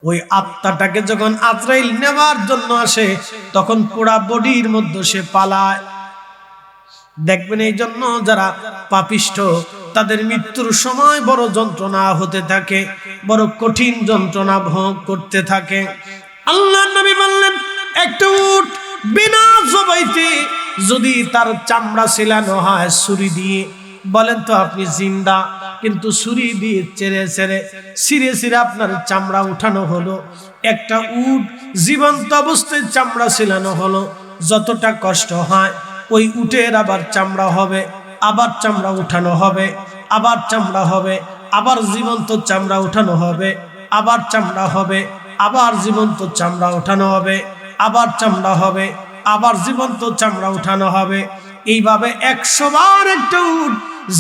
ওই আত্মাটাকে যখন আজরাইল নেওয়ার জন্য আসে তখন পুরা বডির মধ্যে সে পালায়। দেখবেন এই জন্য যারা পাপিষ্ঠ তাদের মৃত্যুর সময় বড় যন্ত্রণা হতে থাকে, বড় কঠিন যন্ত্রণা ভোগ করতে থাকে। আল্লাহর নবী বললেন, একটা উট বিনা জবাইতে যদি তার চামড়া ছিলানো হয় ছুরি দিয়ে, বলেন তো আপনি জিন্দা, কিন্তু ছুরি দিয়ে ছিঁড়ে আপনার চামড়া উঠানো হলো। একটা উট জীবন্ত অবস্থায় চামড়া ছিলানো হলো, যতটা কষ্ট হয় ওই উটের আবার চামড়া হবে, আবার চামড়া উঠানো হবে, আবার চামড়া হবে, আবার জীবন্ত চামড়া উঠানো হবে, আবার চামড়া হবে, আবার জীবন্ত চামড়া উঠানো হবে, আবার চামড়া হবে, আবার জীবন্ত চামড়া উঠানো হবে। এইভাবে 100 বার একটা উট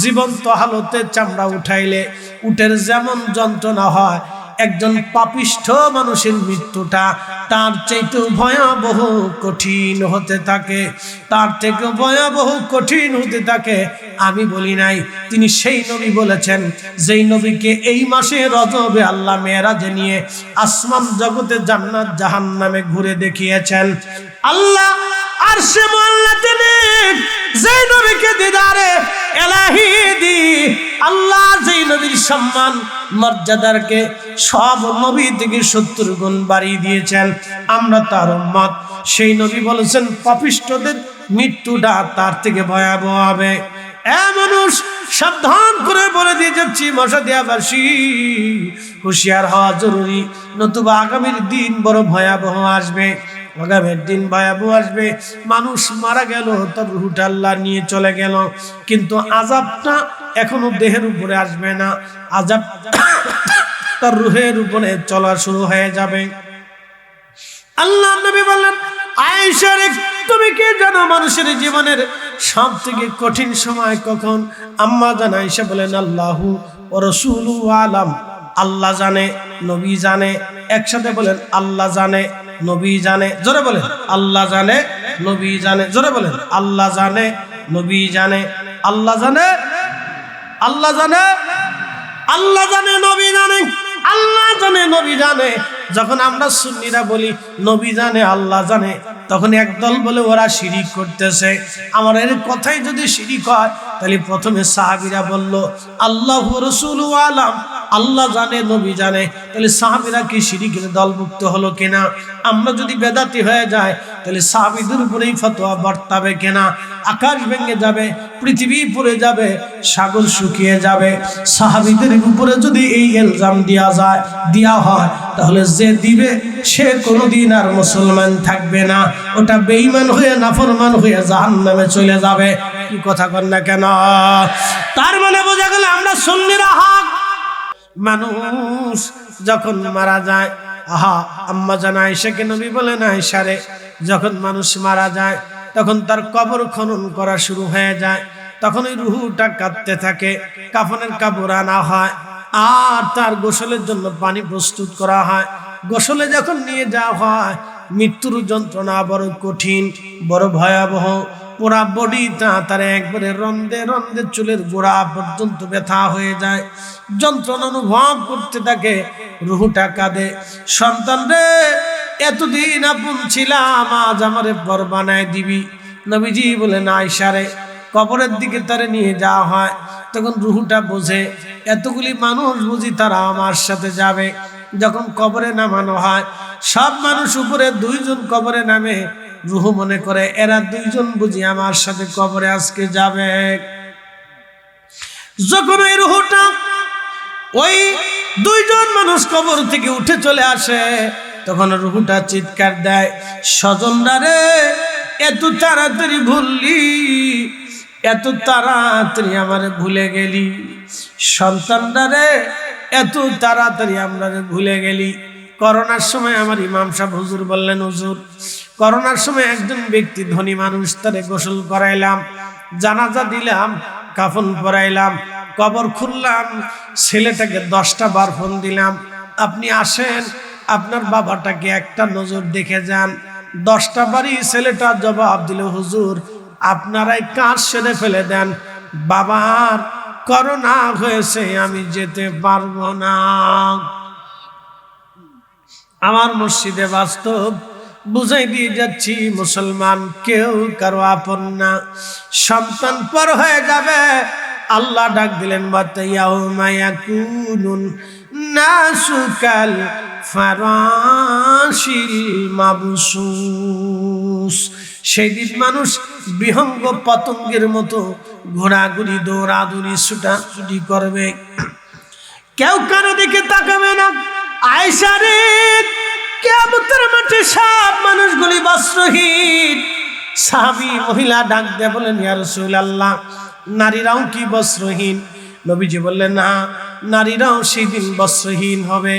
জীবন্ত হালতে চামড়া উঠাইলে উটের যেমন যন্ত্রণা হয়, একজন পাপিষ্ঠ মানুষের মৃত্যুটা তার চাইতে ভয়াবহ কঠিন হতে থাকে, তার থেকে ভয়াবহ কঠিন হতে থাকে। আমি বলি নাই, তিনি সেই নবী বলেছেন যেই নবীকে এই মাসে রজবে আল্লাহ মেরাজে নিয়ে আসমান জগতে জান্নাত জাহান্নামে ঘুরে দেখিয়েছেন। আল্লাহ আরশে মুআল্লাতে যেই নবীকে দিদারে ইলাহি দি আল্লাহ যেই নবীর সম্মান মর্যাদাকে সব নবী থেকে 70 গুণ বাড়িয়ে দিয়েছেন। আমরা তার উম্মত, সেই নবী বলেছেন পাপিষ্ঠদের মৃত্যুটা তার থেকে ভয়াবহ হবে। মানুষ সাবধান করে বলে দিয়ে যাচ্ছি, মশাদিয়াবাসী হুঁশিয়ার হওয়া জরুরি, নতুবা আগামীর দিন বড় ভয়াবহ আসবে। আগামীর দিন ভয়াবহ আসবে। মানুষ মারা গেল, তার রূহটা আল্লাহ নিয়ে চলে গেল, কিন্তু আযাবটা এখনো দেহের উপরে আসবে না, আযাব তার রূহের উপরে চলা শুরু হয়ে যাবে। আল্লাহ নবী বললেন, আয়েশা রে তুমি কি জানো মানুষের জীবনের সব থেকে কঠিন সময় কখন? আম্মা জান আয়েশা বলেন, আল্লাহু ওয়া রাসূলুহু আলাম, আল্লাহ জানে, নবী জানে। একসাথে বলেন, আল্লাহ জানে, নবী জানে। জোরে বলেন, আল্লাহ জানে, নবী জানে। জোরে বলেন, আল্লাহ জানে, নবী জানে। আল্লাহ জানে, আল্লাহ জানে, আল্লাহ জানে, নবী জানে। আল্লাহ জানে, নবী জানে। যখন আমরা সুন্নিরা বলি নবী জানে, আল্লাহ জানে, তখন একদল বলে ওরা শিরিক করতেছে। আমার এর কথাই যদি শিরিক হয়, তাহলে প্রথমে সাহাবীরা বলল আল্লাহু রাসূলুহু আলাম, আল্লাহ জানে, নবী জানে, তাহলে সাহাবীরা কি শিরিকের দলভুক্ত হলো কিনা? আমরা যদি বেদাতি হয়ে যায়, তাহলে সাহাবীদের উপরেই ফতোয়া বর্তাবে কিনা? আকাশ ভেঙে যাবে, পৃথিবী পুড়ে যাবে, সাগর শুকিয়ে যাবে। সাহাবীদের উপরে যদি এই ইলজাম দেয়া হয়, তাহলে যে দিবে সে কোনোদিন আর মুসলমান থাকবে না, ওটা বেঈমান হয়ে নাফরমান হয়ে জাহান্নামে চলে যাবে। কি কথা কন না কেন? তার মানে বোঝা গেল আমরা সুন্নিরা হক। মানুষ যখন মারা যায়, আম্মা জান আয়েশাকে নবী বলেন, আয়েশা রে যখন মানুষ মারা যায় তখন তার কবর খনন করা শুরু হয়ে যায়। তখন ওই রুহুটা কাঁদতে থাকে, কাফনের কাপড় আনা হয়, আর তার গোসলের জন্য পানি প্রস্তুত করা হয়। গোসলে যখন নিয়ে যাওয়া হয়, মৃত্যুর যন্ত্রণা বড় কঠিন, বড় ভয়াবহ। পুরা বডিটা তার একবারে রন্দে রন্দে চুলের গোড়া পর্যন্ত ব্যথা হয়ে যায়, যন্ত্রণা অনুভব করতে থাকে। রুহুটা কাঁদে, সন্তান রে এতদিন আপন ছিলাম, আজ আমারে পর বানায় দিবি। নবীজি বলেন, আয়েশা রে কবরের দিকে তারে নিয়ে যাওয়া হয়, তখন রুহুটা বোঝে এতগুলি মানুষ বুঝি তারা আমার সাথে যাবে। যখন কবরে নামানো হয়, সব মানুষ উপরে 2 জন কবরে নামে, রুহু মনে করে এরা 2 জন বুঝি আমার সাথে কবরে আজকে যাবে। যখন ওই রুহুটা ওই 2 জন মানুষ কবর থেকে উঠে চলে আসে, তখন রুহুটা চিৎকার দেয়, স্বজনরা রে এত তাড়াতাড়ি ভুললি, এত তাড়াতাড়ি আমারে ভুলে গেলি। সন্তানরা রে এত তাড়াতাড়ি আমরা ভুলে গেলি। করোনার সময় আমার ইমাম সাহেব হুজুর বললেন, হুজুর করোনার সময় একজন ব্যক্তি ধনী মানুষ, তারে গোসল করাইলাম, জানাজা দিলাম, কাফন পরাইলাম, কবর খুললাম, ছেলেটাকে 10টা বার ফোন দিলাম, আপনি আসেন আপনার বাবাটাকে একটা নজর দেখে যান। 10টা বারই ছেলেটা জবাব দিল, হুজুর আপনারাই কাজ সেরে ফেলে দেন, বাবার করোনা হয়েছে, আমি যেতে পারবো না। আমার মসজিদে বাস্তব বুঝাই দিয়ে যাচ্ছি, মুসলমান কেউ কারো আপন না। সন্তান পর হয়ে যাবে, আল্লাহ ডাক দিলেন বাতায়াউমা ইয়াকুনুন নাসু কাল ফারাশিল মাবসুস। সেদিন মানুষ বিহঙ্গ পতঙ্গের মতো ঘোরাঘুরি দৌড়াদৌড়ি ছুটাছুটি করবে, কেউ কারো দিকে তাকাবে না। আয়েশা রে, কিয়ামতের মাঠে সব মানুষগুলি বস্ত্রহীন। সাহাবী মহিলা ডাক দিয়ে বলেন, ইয়া রাসূলুল্লাহ, নারীরাও কি বস্ত্রহীন? নবীজি বললেন, না, নারীরাও সেদিন বস্ত্রহীন হবে।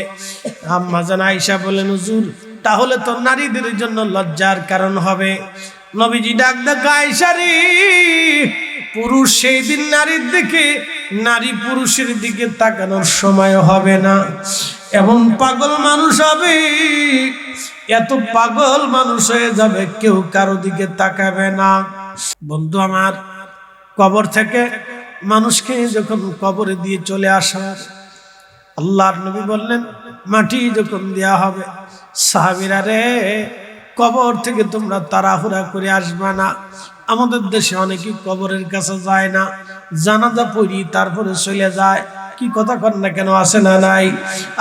আম্মা জান আয়েশা বলেন, হুজুর, তাহলে তো নারীদের জন্য লজ্জার কারণ হবে। নবীজি ডাক দেয়, আয়েশা রে, পুরুষ সেই দিন নারীর দিকে, নারী পুরুষের দিকে তাকানোর সময় হবে না। এমন পাগল মানুষ হবে, এত পাগল মানুষ হয়ে যাবে, কেউ কারো দিকে তাকাবে না। বন্ধু আমার, কবর থেকে মানুষকে যখন কবরে দিয়ে চলে আসা, আল্লাহর নবী বললেন, মাটি যখন দেয়া হবে, সাহাবীরা রে, কবর থেকে তোমরা তাড়াহুড়া করে আসবা না। আমাদের দেশে অনেকেই কবরের কাছে যায় না, জানাজা পড়ি তারপরে চলে যায়। কি কথা কন না কেন, আসে না নাই?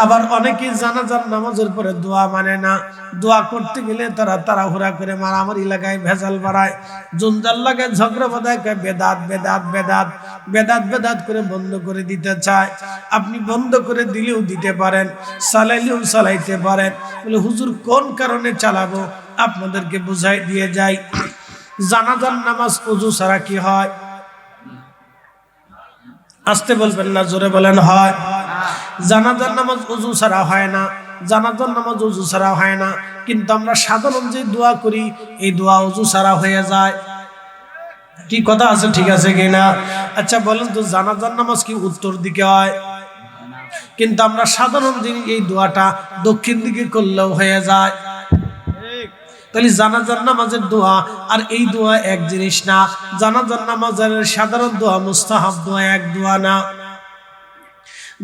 আবার অনেকেই জানাজার নামাজের পরে দোয়া মানে না, দোয়া করতে গেলে তারা তাড়াহুড়া করে মারামারি লাগায়, ভেজাল বাড়ায়, জঞ্জাল লাগায়, ঝগড়া বাঁধায়, বেদাত বেদাত বেদাত বেদাত বেদাত করে বন্ধ করে দিতে চায়। আপনি বন্ধ করে দিলেও দিতে পারেন, চালাইলেও চালাইতে পারেন। বলে, হুজুর কোন কারণে চালাবো? আপনাদেরকে বুঝাই দিয়ে যাই। জানাজার নামাজ ওযু ছাড়া কি হয়? আসতে বলবেন না, জোরে বলেন, হয়। জানাজার নামাজ ওযু ছাড়া হয় না, জানাজার নামাজ ওযু ছাড়া হয় না। কিন্তু আমরা সাধারণ যে দোয়া করি, এই দোয়া ওযু ছাড়া হয়ে যায়। কি কথা আছে, ঠিক আছে কিনা? আচ্ছা বলেন তো, জানাজার নামাজ কি উত্তর দিকে হয়? কিন্তু আমরা সাধারণ যিনি এই দোয়াটা দক্ষিণ দিকে করলেও হয়ে যায়। তাহলে জানাজার নামাজের দোয়া আর এই দোয়া এক জিনিস না। জানাজার নামাজের সাধারণ দোয়া, মুস্তাহাব দোয়া এক দোয়া না।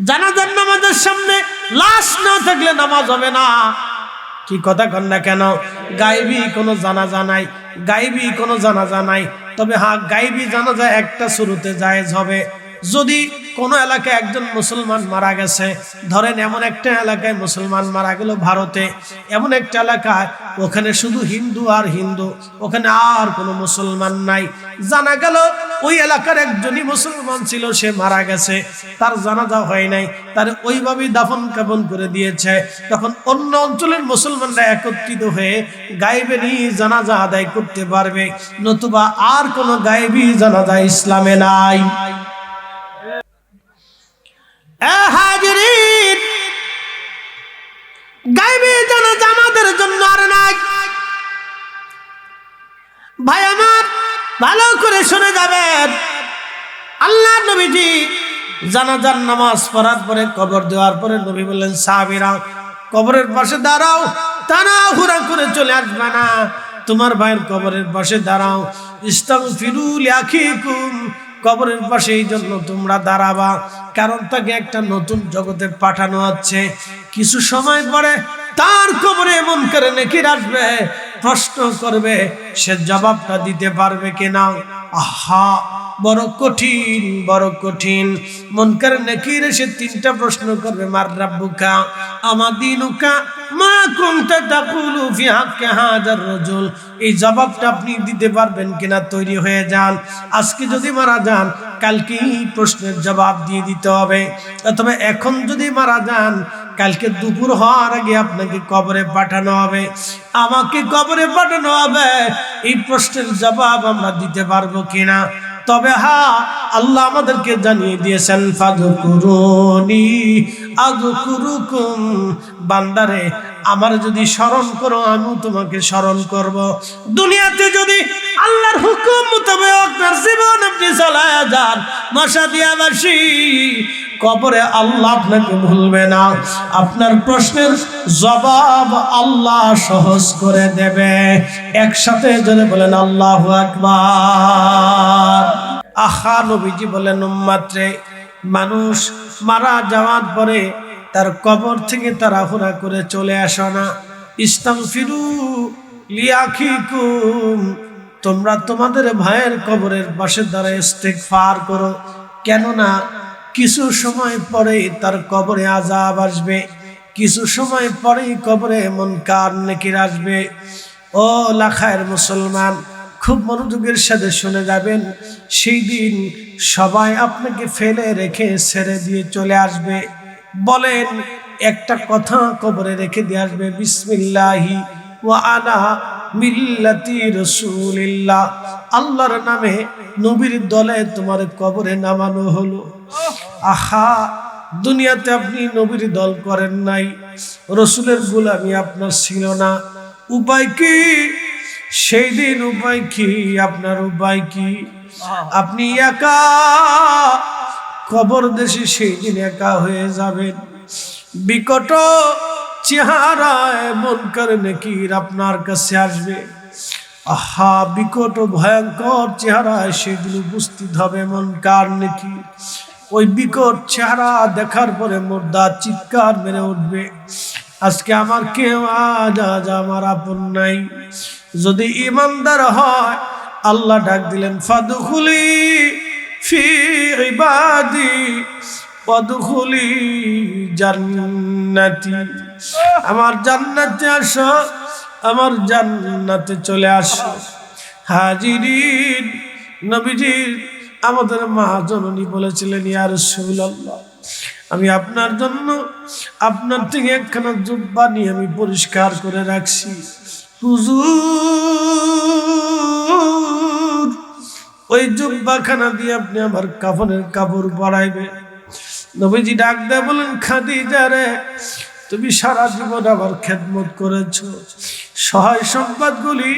জানাজার নামাজের সামনে লাশ না থাকলে নামাজ হবে না। কি কথা কন না কেন? গায়েবী কোনো জানাজা নাই, গায়েবী কোনো জানাজা নাই। তবে হ্যাঁ, গায়েবী জানাজা একটা শুরুতে জায়েজ হবে। যদি কোন এলাকায় একজন মুসলমান মারা গেছে, ধরেন এমন একটা এলাকায় মুসলমান মারা গেল ভারতে, এমন একটা এলাকায় ওখানে শুধু হিন্দু আর হিন্দু, ওখানে আর কোনো মুসলমান নাই, জানা গেল ওই এলাকার একজনই মুসলমান ছিল, সে মারা গেছে, তার জানাজা হয় নাই, তার ওইভাবেই দাফন কাফন করে দিয়েছে। তখন অন্য অঞ্চলের মুসলমানরা একত্রিত হয়ে গায়েবী জানাজা আদায় করতে পারবে, নতুবা আর কোনো গায়েবী জানাজা ইসলামে নাই। হাজিরিন, গায়েবী জানাজা আমাদের জন্য আর নাই। ভাই আমার, ভালো করে শুনে যাবেন। আল্লাহর নবীজি জানাজার নামাজ পড়ার পরে, কবর দেওয়ার পরে নবী বললেন, সাহাবীরা কবরের পাশে দাঁড়াও, তাড়াহুড়া করে চলে আসবে না। তোমার ভাইয়ের কবরের পাশে দাঁড়াও। ইস্তাগফিরু লিআখিকুম, কবরের পাশে এই জন্য তোমরা দাঁড়াবা, কারণ তাকে একটা নতুন জগতে পাঠানো হচ্ছে। কিছু সময় পরে তার কবরে মুনকার নাকির আসবে, প্রশ্ন করবে, সে জবাবটা দিতে পারবে কিনা? আহা, বড় কঠিন, বড় কঠিন। মুনকার নাকির এসে তিনটা প্রশ্ন করবে, মার রাব্বুকা, আমা দীনুকা, মা কুনতা তাকুলু ফি হাক্কি হাযার রাজুল। এই জবাবটা আপনি দিতে পারবেন কিনা তৈরি হয়ে যান। আজকে যদি মারা যান, কালকে এই প্রশ্নের জবাব দিয়ে দিতে হবে। অথবা এখন যদি মারা যান, কালকে দুপুর হওয়ার আগে আপনাকে কবরে পাঠানো হবে, আমাকে কবরে পাঠানো হবে। এই প্রশ্নের জবাব আমরা দিতে পারবো কিনা? তবে হ্যাঁ, আল্লাহ আমাদেরকে জানিয়ে দিয়েছেন, ফাযকুরুনি আযকুরুকুম, বান্দারে আমার যদি স্মরণ করো, আমি তোমাকে স্মরণ করব। দুনিয়াতে যদি আল্লাহর হুকুম মোতাবেক আপনার জীবন আপনি চালায়া যান, মাশাদিয়াবাসী, কবরে আল্লাহ আপনাকে ভুলবে না। আপনার প্রশ্নের জবাব আল্লাহ সহজ করে দেবে। একসাথে যদি বলেন আল্লাহু আকবার। আহা, নবীজি বলেন, উম্মত রে, মানুষ মারা যাওয়ার পরে তার কবর থেকে তাড়াহুড়া করে চলে আসো না। ইস্তাগফিরু লিআখিকুম, তোমরা তোমাদের ভাইয়ের কবরের পাশে দাঁড়িয়ে ইস্তিগফার করো, কেননা কিছু সময় পরেই তার কবরে আযাব আসবে, কিছু সময় পরেই কবরে মুনকার নাকির আসবে। ও লাখায়ের মুসলমান, খুব মনোযোগের সাথে শুনে যাবেন। সেই দিন সবাই আপনাকে ফেলে রেখে ছেড়ে দিয়ে চলে আসবে। বলেন একটা কথা কবরে রেখে দিয়ে আসবে, বিসমিল্লাহি ওয়া আলা মিল্লাতি রাসূলিল্লাহ, আল্লাহর নামে নবীর দলে তোমার কবরে নামানো হলো। আহা, দুনিয়াতে আপনি নবীর দল করেন নাই, রসুলের গোলামি আপনার ছিল না, উপায় কি? সেই দিন উপায় কি? আপনার উপায় কি? আপনি একা কবর দেশে সেই দিন একা হয়ে যাবেন। বিকট চেহারায় মুনকার নাকির আপনার কাছে আসবে। আহা, বিকট ভয়ঙ্কর চেহারায় সেদিন উপস্থিত হবে মুনকার নাকির। ওই বিকট চেহারা দেখার পরে মুর্দা চিৎকার মেরে উঠবে, আজকে আমার কেউ আজ আমার আপন নাই। যদি ইমানদার হয়, আল্লাহ ডাক দিলেন, ফাদখুলি ফি ইবাদি ওয়াদখুলি জান্নাতি, আমার জান্নাতে আসো, আমার জান্নাতে চলে আসো। হাজিরিন, নবীজি আমাদের মা জননী বলেছিলেন, ইয়া রাসূলুল্লাহ, আমি আপনার জন্য আপনার থেকে একখানা জুব্বা নিয়ে আমি পরিষ্কার করে রাখছি। হুজুর, ওই জুব্বাখানা দিয়ে আপনি আমার কাফনের কাপড় পরাইবে। নবীজি ডাক দেয় বলেন, খাদিজা রে, তুমি সারা জীবন আমার খেদমত করেছো, সহায় সম্পদগুলি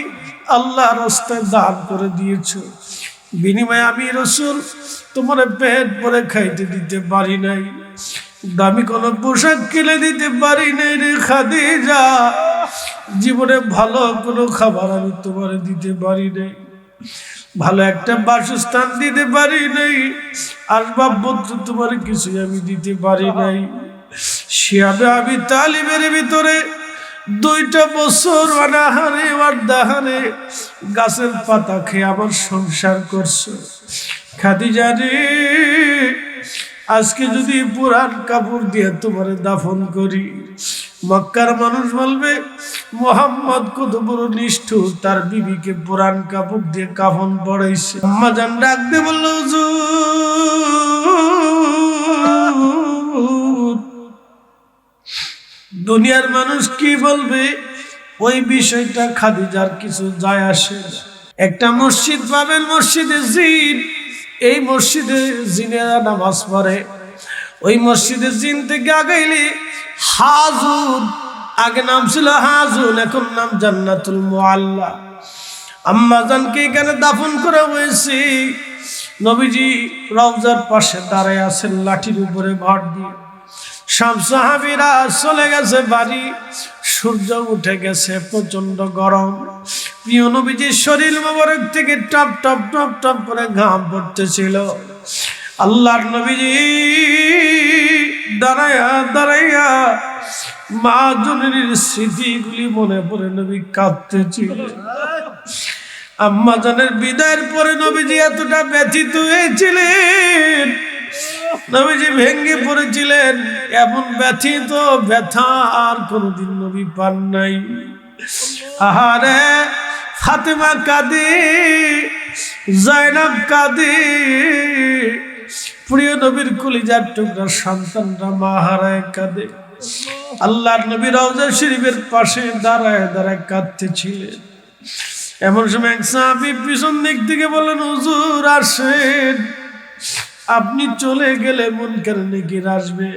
আল্লাহর রাস্তায় দান করে দিয়েছো, বিনিময়ে আমি রাসূল তোমার পেট ভরে খাইতে দিতে পারি নাই, দামি কোনো পোশাক কিনে দিতে পারি নাই রে খাদিজা, জীবনে ভালো কোনো খাবার আমি তোমার দিতে পারি নাই, ভালো একটা বাসস্থান দিতে পারি নাই, আসবাবপত্র তোমার কিছু আমি দিতে পারি নাই। শিয়াবে আবি তালিবের ভিতরে 2টা বছর অনাহারে ওয়াদাহারে গাছের পাতা খেয়ে আমার সংসার করছো। খাদিজা রে, আজকে যদি পুরান কাপড় দিয়ে তোমার দাফন করি, মক্কার মানুষ বলবে মুহাম্মদ কত বড় নিষ্ঠুর, তার বিবিকে পুরান কাপড় দিয়ে কাফন পড়াইছে। আম্মা জান ডাক দিয়ে বলল, দুনিয়ার মানুষ কি বলবে ওই বিষয়টা খাদিজার কিছু যায় আসে। একটা মসজিদ পাবেন, মসজিদে জিন, এই মসজিদে জিনেরা নামাজ পড়ে। ওই মসজিদে জিন থেকে আগাইলে হাজুন, আগে নাম ছিল হাজুন, এখন নাম জান্নাতুল মুআল্লা। আম্মা জানকে এখানে দাফন করা হয়েছে। নবীজি রওজার পাশে দাঁড়ায় আছেন লাঠির উপরে ভর দিয়ে। সব সাহাবীরা চলে গেছে বাড়ি, সূর্য উঠে গেছে, প্রচন্ড গরম। প্রিয় নবীজির শরীর মোবারক থেকে টপ টপ টপ টপ করে ঘাম পড়তেছিল। আল্লাহর নবীজি দাঁড়াইয়া দাঁড়াইয়া মা জননীর স্মৃতিগুলি মনে পড়ে নবী কাঁদতেছিলেন। আম্মা জানের বিদায়ের পরে নবীজি এতটা ব্যথিত হয়েছিলেন, নবীজি ভেঙ্গে পড়েছিলেন। এমন ব্যথিত ব্যথা আর কোনদিন নবী পান নাই। আহারে, ফাতেমা কাঁদে, জায়নাব কাঁদে, প্রিয় নবীর কলিজার টুকরা সন্তানরা মা হারায় কাঁদে। আল্লাহর নবী রওজা শরীফের পাশে দাঁড়ায় দাঁড়ায় কাঁদতেছিলেন। এমন সময় এক সাহাবী পিছন দিক থেকে বললেন, হুজুর আসেন, আপনি চলে গেলে মুনকার নাকির আসবে।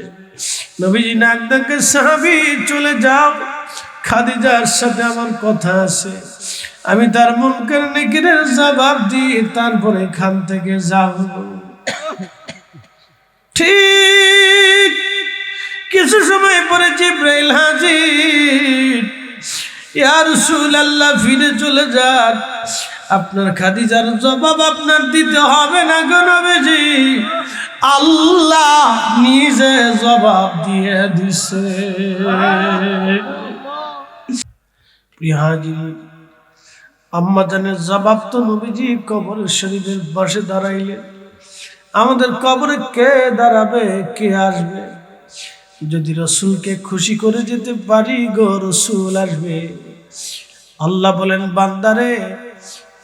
নবীজি নাক ডাকে, সাহাবী চলে যাও, খাদিজার সাথে আমার কথা আছে, আমি তার মুনকার নাকিরের জবাব দিয়ে তারপরে এখান থেকে যাব। ঠিক কিছু সময় পরে জিবরাইল হাজির। ইয়া রাসূলুল্লাহ, ফিরে চলে যান, আপনার খাদিজার জবাব আপনার দিতে হবে না গো নবীজি, আল্লাহ নিজে জবাব দিয়ে দিছে। প্রিয় হাজির, আম্মা জানের জবাব তো নবীজি কবরের শরীফের পাশে দাঁড়াইলেন। আমাদের কবরে কে দাঁড়াবে, কে আসবে? যদি রসুলকে খুশি করে যেতে পারি গো, রসুল আসবে। আল্লাহ বলেন, বান্দারে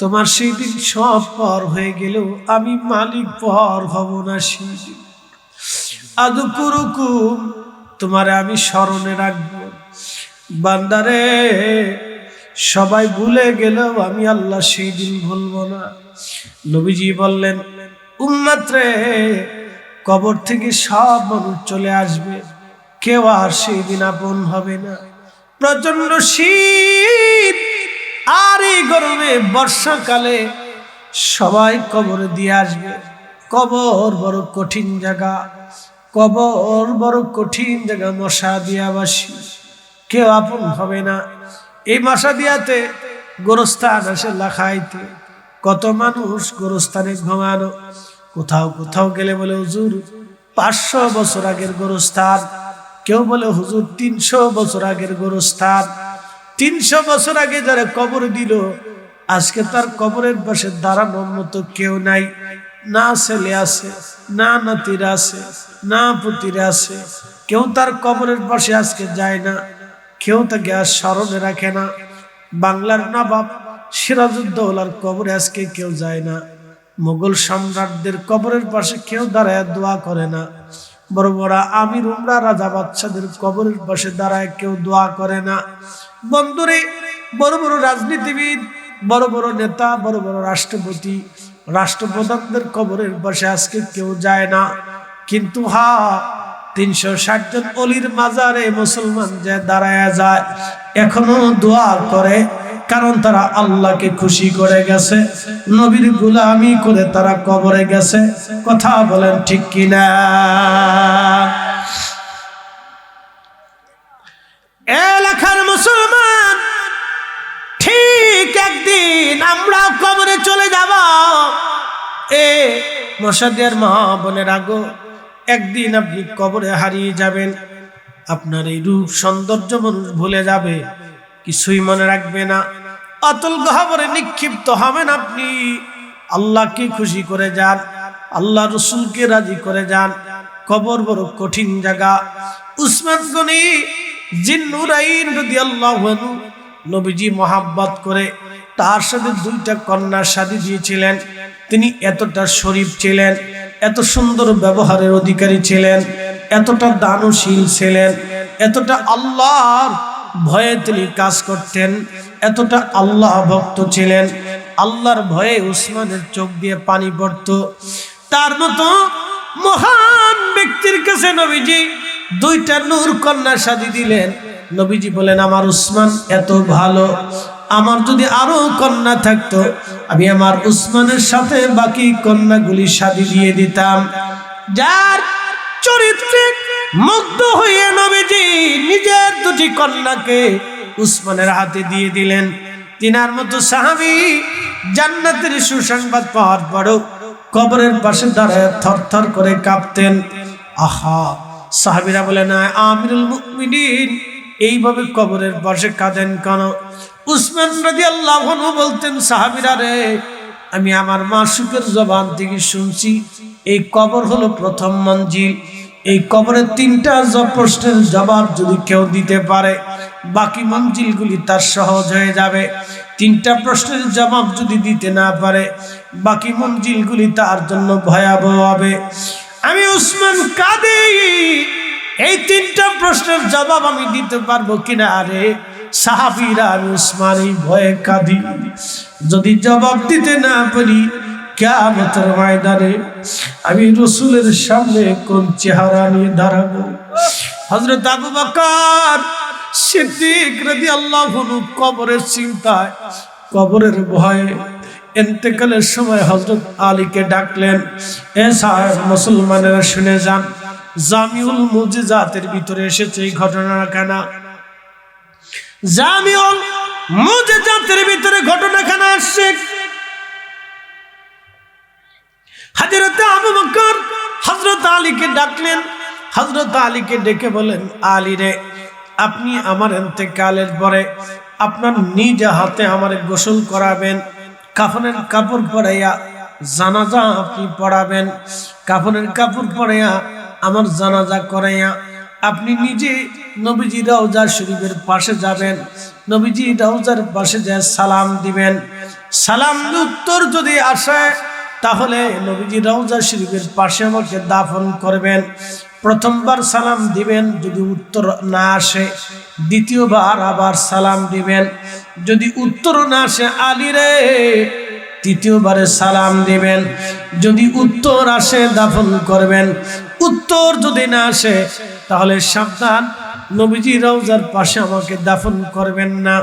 তোমার সেই দিন সব পর হয়ে গেলেও আমি মালিক পর হব না। সেই দিন আদকুরুকুম, তোমারে আমি স্মরণে রাখবো। বান্দারে সবাই ভুলে গেলেও আমি আল্লাহ সেই দিন ভুলবো না। নবীজি বললেন, উম্মত রে, কবর থেকে সব মানুষ চলে আসবে, কেউ আর সেই দিন আপন হবে না। প্রচন্ড শীত আর এই গরমে বর্ষাকালে সবাই কবরে দিয়ে আসবে। কবর বড় কঠিন জায়গা, কবর বড় কঠিন জায়গা, মশা দিয়া বাসি, কেউ আপন হবে না। এই মশা দিয়াতে গোরস্থান আসে লাখাইতে, কত মানুষ গোরস্থানে ঘুমানো। কোথাও কোথাও গেলে বলে হুজুর 500 বছর আগের গোরস্থান, কেউ বলে হুজুর 300 বছর আগের গোরস্থান। 300 বছর আগে যারা কবর দিল, আজকে তার কবরের পাশে দাঁড়ানোর মতো কেউ নাই। না ছেলে আছে, না নাতিরা আছে, না পুতিরা আছে, কেউ তার কবরের পাশে আজকে যায় না, কেউ তাকে আর স্মরণে রাখে না। বাংলার নবাব সিরাজউদ্দৌলার কবরে আজকে কেউ যায় না। মুঘল সম্রাটদের কবরের পাশে কেউ দাঁড়ায় দোয়া করে না। বড় বড় আমির উমরা রাজা বাদশাদের কবরের পাশে দাঁড়ায় কেউ দোয়া করে না। বন্ধুরে, বড় বড় রাজনীতিবিদ, বড় বড় নেতা, বড় বড় রাষ্ট্রপতি, রাষ্ট্রপ্রধানদের কবরের পাশে আজকে কেউ যায় না। কিন্তু 360 জন অলির মাজারে মুসলমান যে দাঁড়ায় যায়, এখনো দোয়া করে, কারণ তারা আল্লাহকে খুশি করে গেছে, নবীর গোলামি করে তারা কবরে গেছে। কথা বলেন ঠিক কিনা? এলাকার মুসলমান, ঠিক একদিন আমরা কবরে চলে যাব। মশাদের মা বোনের আগো, একদিন আপনি কবরে হারিয়ে যাবেন। আপনার এই রূপ সৌন্দর্য মানুষ ভুলে যাবে, কিছুই মনে রাখবে না। অতল গহ্বরে নিক্ষিপ্ত হবেন আপনি। আল্লাহকে খুশি করে যান, আল্লাহ রসুলকে রাজি করে যান। কবর বড় কঠিন জায়গা। উসমান গনি জিন্নুরাইন রাদিয়াল্লাহু আনহু নবীজি মহাব্বত করে তার সাথে 2টা কন্যা শাদী দিয়েছিলেন। তিনি এতটা শরীফ ছিলেন, এত সুন্দর ব্যবহারের অধিকারী ছিলেন, এতটা দানশীল ছিলেন, এতটা আল্লাহর ভয়ে তিনি কাজ করতেন, এতটা আল্লাহ ভক্ত ছিলেন। আল্লাহর ভয়ে উসমানের চোখ দিয়ে পানি পড়ত। তার মতো মহান ব্যক্তির কাছে নবীজি 2টা নূর কন্যা শাদী দিলেন। নবীজি বলেন, আমার উসমান এত ভালো, আমার যদি আরো কন্যা থাকতো আমি আমার উসমানের সাথে বাকি কন্যাগুলি শাদী দিয়ে দিতাম। যার চরিত্রে মুগ্ধ হয়ে নবীজি নিজের 2টি কন্যাকে উসমানের হাতে দিয়ে দিলেন। তিনার মতো সাহাবী জান্নাতের সুসংবাদ পাওয়ার পরও কবরের পাশে দাঁড়ায় থরথর করে কাঁপতেন। আহা, সাহাবীরা বলেন, আমিরুল মুমিনিন এইভাবে কবরের পাশে কাঁদেন কেন? উসমান রাদিয়াল্লাহু আনহু বলতেন, সাহাবীরা রে, আমি আমার মাসুকের জবান থেকে শুনছি এই কবর হলো প্রথম মঞ্জিল। এই কবরে 3টা প্রশ্নের জবাব যদি কেউ দিতে পারে, বাকি মঞ্জিলগুলি তার সহজ হয়ে যাবে। 3টা প্রশ্নের জবাব যদি দিতে না পারে, বাকি মঞ্জিলগুলি তার জন্য ভয়াবহ হবে। আমি উসমান কাঁদি, এই 3টা প্রশ্নের জবাব আমি দিতে পারবো কিনা? আরে সাহাবীরা, আমি উসমানের ভয়ে কাঁদি। যদি জবাব দিতে না পারি, কিয়ামতের ময়দানে আমি রাসূলের সামনে কোন চেহারা নিয়ে দাঁড়াবো? হযরত আবু বকর সিদ্দিক রাদিয়াল্লাহু আনহু কবরের চিন্তায়, কবরের ভয়ে ইন্তেকালের সময় হযরত আলীকে ডাকলেন, এ সাহেব, মুসলমানেরা শুনে যান, জামিউল মুজিজাতের ভিতরে এসেছে এই ঘটনাখানা। জামিউল মুজিজাতের ভিতরে ঘটনাখানা আসছে। হযরত আবু বকর হযরত আলীকে ডাকলেন। হযরত আলীকে ডেকে বলেন, আলী রে, আপনি আমার ইন্তেকালের পরে আপনার নিজ হাতে আমারে গোসল করাবেন, কাফনের কাপড় পরাইয়া জানাজা আপনি পড়াবেন, কাফনের কাপড় পরাইয়া আমার জানাজা করাইয়া আপনি নিজে নবীজি রওজা শরীফের পাশে যাবেন, নবীজি রওজার পাশে যায় সালাম দিবেন। সালাম উত্তর যদি আসে তাহলে নবীজি রওজা শরীফের পাশে আমাকে দাফন করবেন। প্রথমবার সালাম দিবেন, যদি উত্তর না আসে দ্বিতীয়বার আবার সালাম দিবেন। যদি উত্তর না আসে আলী রে, তৃতীয়বারে সালাম দিবেন। যদি উত্তর আসে দাফন করবেন, উত্তর যদি না আসে তাহলে সাবধান, নবীজি রওজার পাশে আমাকে দাফন করবেন না,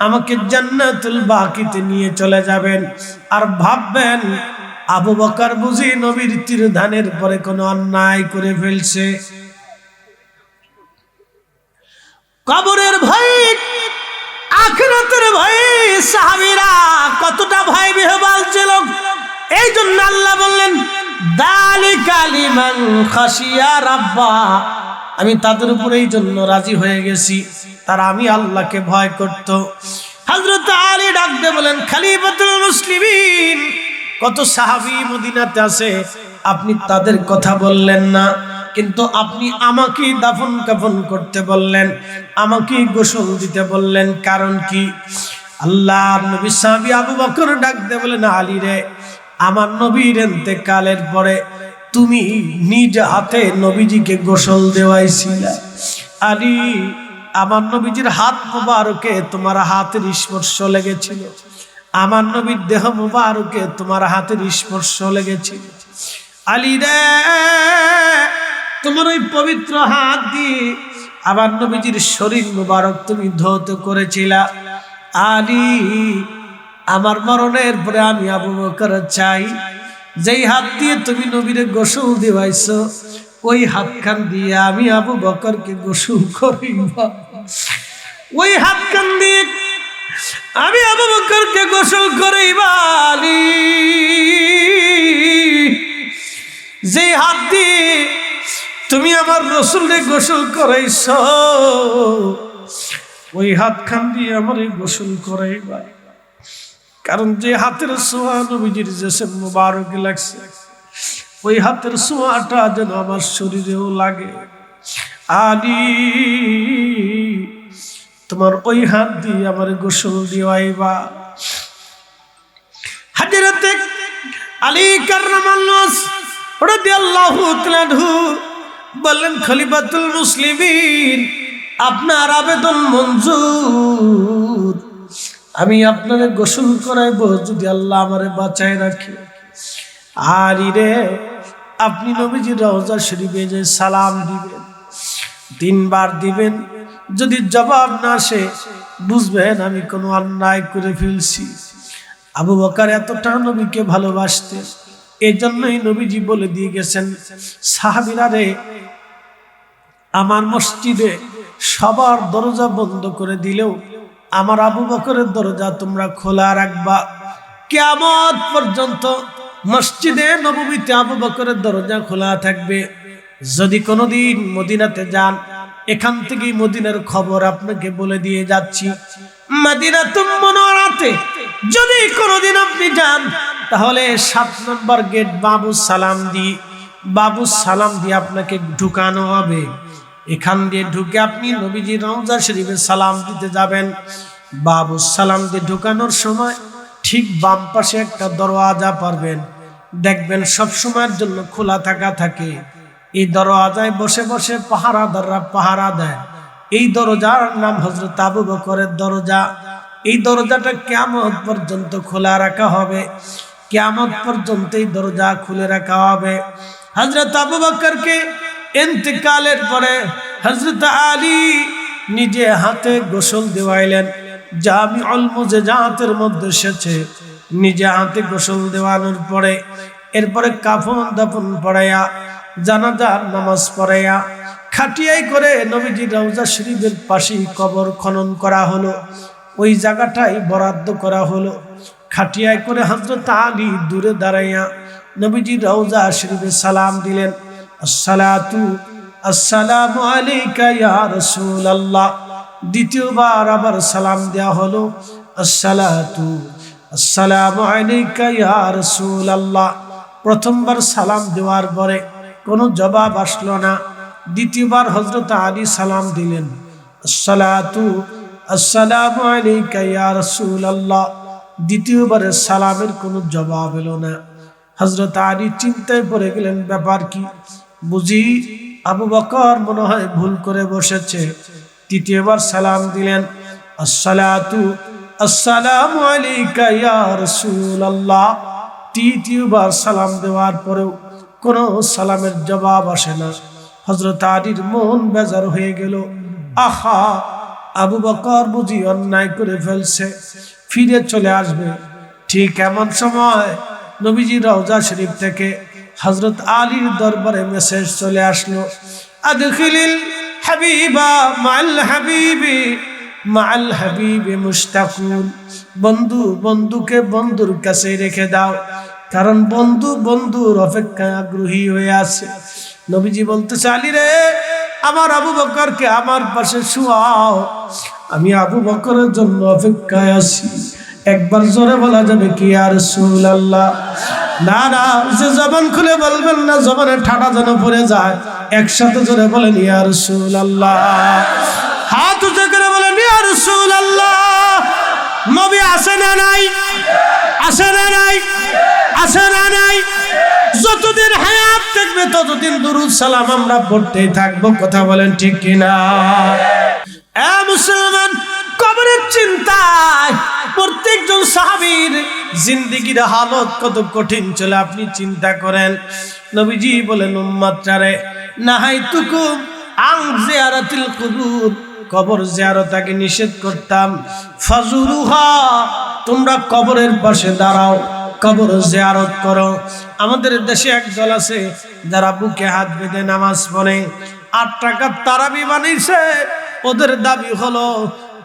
আমাকে জান্নাতুল বাকিতে নিয়ে চলে যাবেন। আর ভাববেন আবু বকর বুঝি নবীর তীরধানের পরে কোনো অন্যায় করে ফেলছে। কবরের ভয়, আখিরাতের ভয় সাহাবীরা কতটা ভয় বিহ্বল ছিল। এই জন্য আল্লাহ বললেন, যালিকা লিমান খাশিয়া রাব্বা, আমি তাদের উপরে এই জন্য রাজি হয়ে গেছি, তারা আমি আল্লাহকে ভয় করত। হযরত আলী ডাক দিয়ে বলেন, খলিফাতুল মুসলিমিন, কত সাহাবী মদিনাতে আছে, আপনি তাদের কথা বললেন না, কিন্তু আপনি আমাকে দাফন কাফন করতে বললেন, আমাকে গোসল দিতে বললেন, কারণ কি? আল্লাহর নবী সাহাবী আবু বকর ডাক দিয়ে বলেন, আলী রে, আমার নবীর ইন্তেকালের পরে তুমি নিজ হাতে নবীজিকে গোসল দেওয়াইছিলে। আলী, আমার নবীজির হাত মুবারকে তোমার হাতের স্পর্শ লেগেছিল, আমার নবীর দেহ মুবারকে তোমার হাতের স্পর্শ লেগেছিল। আলী রে, তোমার ওই পবিত্র হাত দিয়ে আমার নবীজির শরীর মুবারক তুমি ধৌত করেছিলা। আলী, আমার মরণের পরে আমি আবু বকর চাই, যেই হাত দিয়ে তুমি নবীরে গোসল দিবাইছো, ওই হাতখান দিয়ে আমি আবু বকরকে গোসল করিব। ওই হাতখান দিয়ে আমি আবু বকরকে গোসল করিব। আলী, যেই হাত দিয়ে তুমি আমার রাসূলকে গোসল করাইছো, ওই হাতখান দিয়ে আমারে গোসল করাইবা। কারণ যে হাতের ছোঁয়া নবীজির জিসম মুবারক লাগছে, ওই হাতের ছোঁয়াটা যেন আমার শরীরেও লাগে। আলী, তোমার ওই হাত দিয়ে আমার গোসল দিওয়াইবা। হযরত আলী কাররামাল্লাহু রাদিয়াল্লাহু তাআলা আনহু বললেন, খলিফাতুল মুসলিমিন, আপনার আবেদন মঞ্জুর, আমি আপনারে গোসল করাইব যদি আল্লাহ আমারে বাঁচায় রাখে। আলী রে, আপনি নবীজির রওজা শরীফে যে সালাম দিবেন, 3 বার দিবেন, যদি জবাব না আসে বুঝবেন আমি কোনো অন্যায় করে ফেলছি। আবু বকর এতটা নবীকে ভালোবাসতেন, এই জন্যই নবীজি বলে দিয়ে গেছেন, সাহাবীরা রে, আমার মসজিদে সবার দরজা বন্ধ করে দিলেও আমার আবু বকরের দরজা তোমরা খোলা রাখবা। কিয়ামত পর্যন্ত মসজিদে নববীতে আবু বকরের দরজা খোলা থাকবে। যদি কোনোদিন মদিনাতে যান, এখান থেকে মদিনার খবর আপনাকে বলে দিয়ে যাচ্ছি, মদিনাতুল মুনাওয়ারাতে যদি কোনোদিন আপনি যান, তাহলে 7 নম্বর গেট বাবু সালাম দিয়ে আপনাকে ঢুকানো হবে। এখান দিয়ে ঢুকে আপনি নবীজির রওজা শরীফে সালাম দিতে যাবেন। বাবু সালাম দিয়ে ঢুকানোর সময় ঠিক বাম পাশে একটা দরওয়াজা পাবেন, দেখবেন সব সময়ের জন্য খোলা থাকে। এই দরওয়াজায় বসে বসে পাহারাদাররা পাহারা দেয়। এই দরজার নাম হযরত আবু বকরের দরজা। এই দরজাটা কিয়ামত পর্যন্ত খোলা রাখা হবে, কিয়ামত পর্যন্ত এই দরজা খুলে রাখা হবে। হযরত আবু বকরকে ইন্তেকালের পরে হযরত আলী নিজে হাতে গোসল দেওয়াইলেন। জামিউল মুজাজাতের মধ্যে এসেছে, নিজে হাতে গোসল দেওয়ানোর পরে এরপরে কাফন দাফন পড়াইয়া জানাজার নামাজ পড়াইয়া খাটিয়াই করে নবীজির রওজা শরীফের পাশে কবর খনন করা হলো। ওই জায়গাটাই বরাদ্দ করা হলো। খাটিয়াই করে হযরত আলী দূরে দাঁড়াইয়া নবীজির রওজা শরীফে সালাম দিলেন। আসসালাতু আসসালামু আলাইকা ইয়া রাসূলুল্লাহ। দ্বিতীয়বার আবার সালাম দেওয়া হলো, আসসালাতু আসসালামু আলাইকা ইয়া রাসূলুল্লাহ। প্রথমবার সালাম দেওয়ার পরে কোনো জবাব আসলো না। দ্বিতীয়বার হযরত আলী সালাম দিলেন, আসসালাতু আসসালামু আলাইকা ইয়া রাসূলুল্লাহ। দ্বিতীয়বারে সালামের কোনো জবাব এলো না। হযরত আলী চিন্তায় পড়ে গেলেন, ব্যাপার কি? বুঝি আবু বকর মনে হয় ভুল করে বসেছে। তৃতীয়বার সালাম দিলেন, আসসালাতু আসসালামু আলাইকা ইয়া রাসূলুল্লাহ। তৃতীয়বার সালাম দেওয়ার পরেও কোনো সালামের জবাব আসে না। হযরত আলীর মন বেজার হয়ে গেল। আহা, আবু বকর বুঝি অন্যায় করে ফেলছে, ফিরে চলে আসবে। ঠিক এমন সময় নবীজি রওজা শরীফ থেকে হযরত আলীর দরবারে মেসেজ চলে আসলো, আদখিলিল হাবিবা মাল হাবিবি মাল হাবিবে মুশতাকুন। বন্ধু বন্ধুকে বন্ধুর কাছে রেখে দাও, কারণ বন্ধু বন্ধুর অপেক্ষায় আগ্রহী হয়ে আছে। নবীজি বলতেছে, আলী রে, আমার আবু বকরকে আমার পাশে শুয়াও, আমি আবু বকরের জন্য অপেক্ষায় আছি। একবার জোরে বলা যাবে কি ইয়া রাসূলুল্লাহ? না না, যে জবান খুলে বলবেন না, জবানে ঠাটা যেন পড়ে যায়। একসাথে জোরে বলেন ইয়া রাসূলুল্লাহ। হাত উঁচু করে বলেন ইয়া রাসূলুল্লাহ। নবী আছে না নাই? আছে না নাই? আছে না নাই? যতদিন হায়াত থাকবে ততদিন দুরূদ সালাম আমরা পড়তেই থাকবো। কথা বলেন ঠিক কিনা? এ মুসলমান, কবরের চিন্তায় প্রত্যেকজন সাহাবীর জিন্দেগির হালত কত কঠিন ছিল আপনি চিন্তা করেন। নবীজি বলেন, উম্মতরে নাহাইতুকুম আন জিয়ারাতিল কুবুর, কবর জিয়ারতকে নিষেধ করতাম। ফাজুরুহা, তোমরা কবরের পাশে দাঁড়াও, কবর জিয়ারত করো। আমাদের দেশে একদল আছে যারা বুকে হাত বেঁধে নামাজ পড়ে, 8 টাকার তারাবি বানাইছে। ওদের দাবি হলো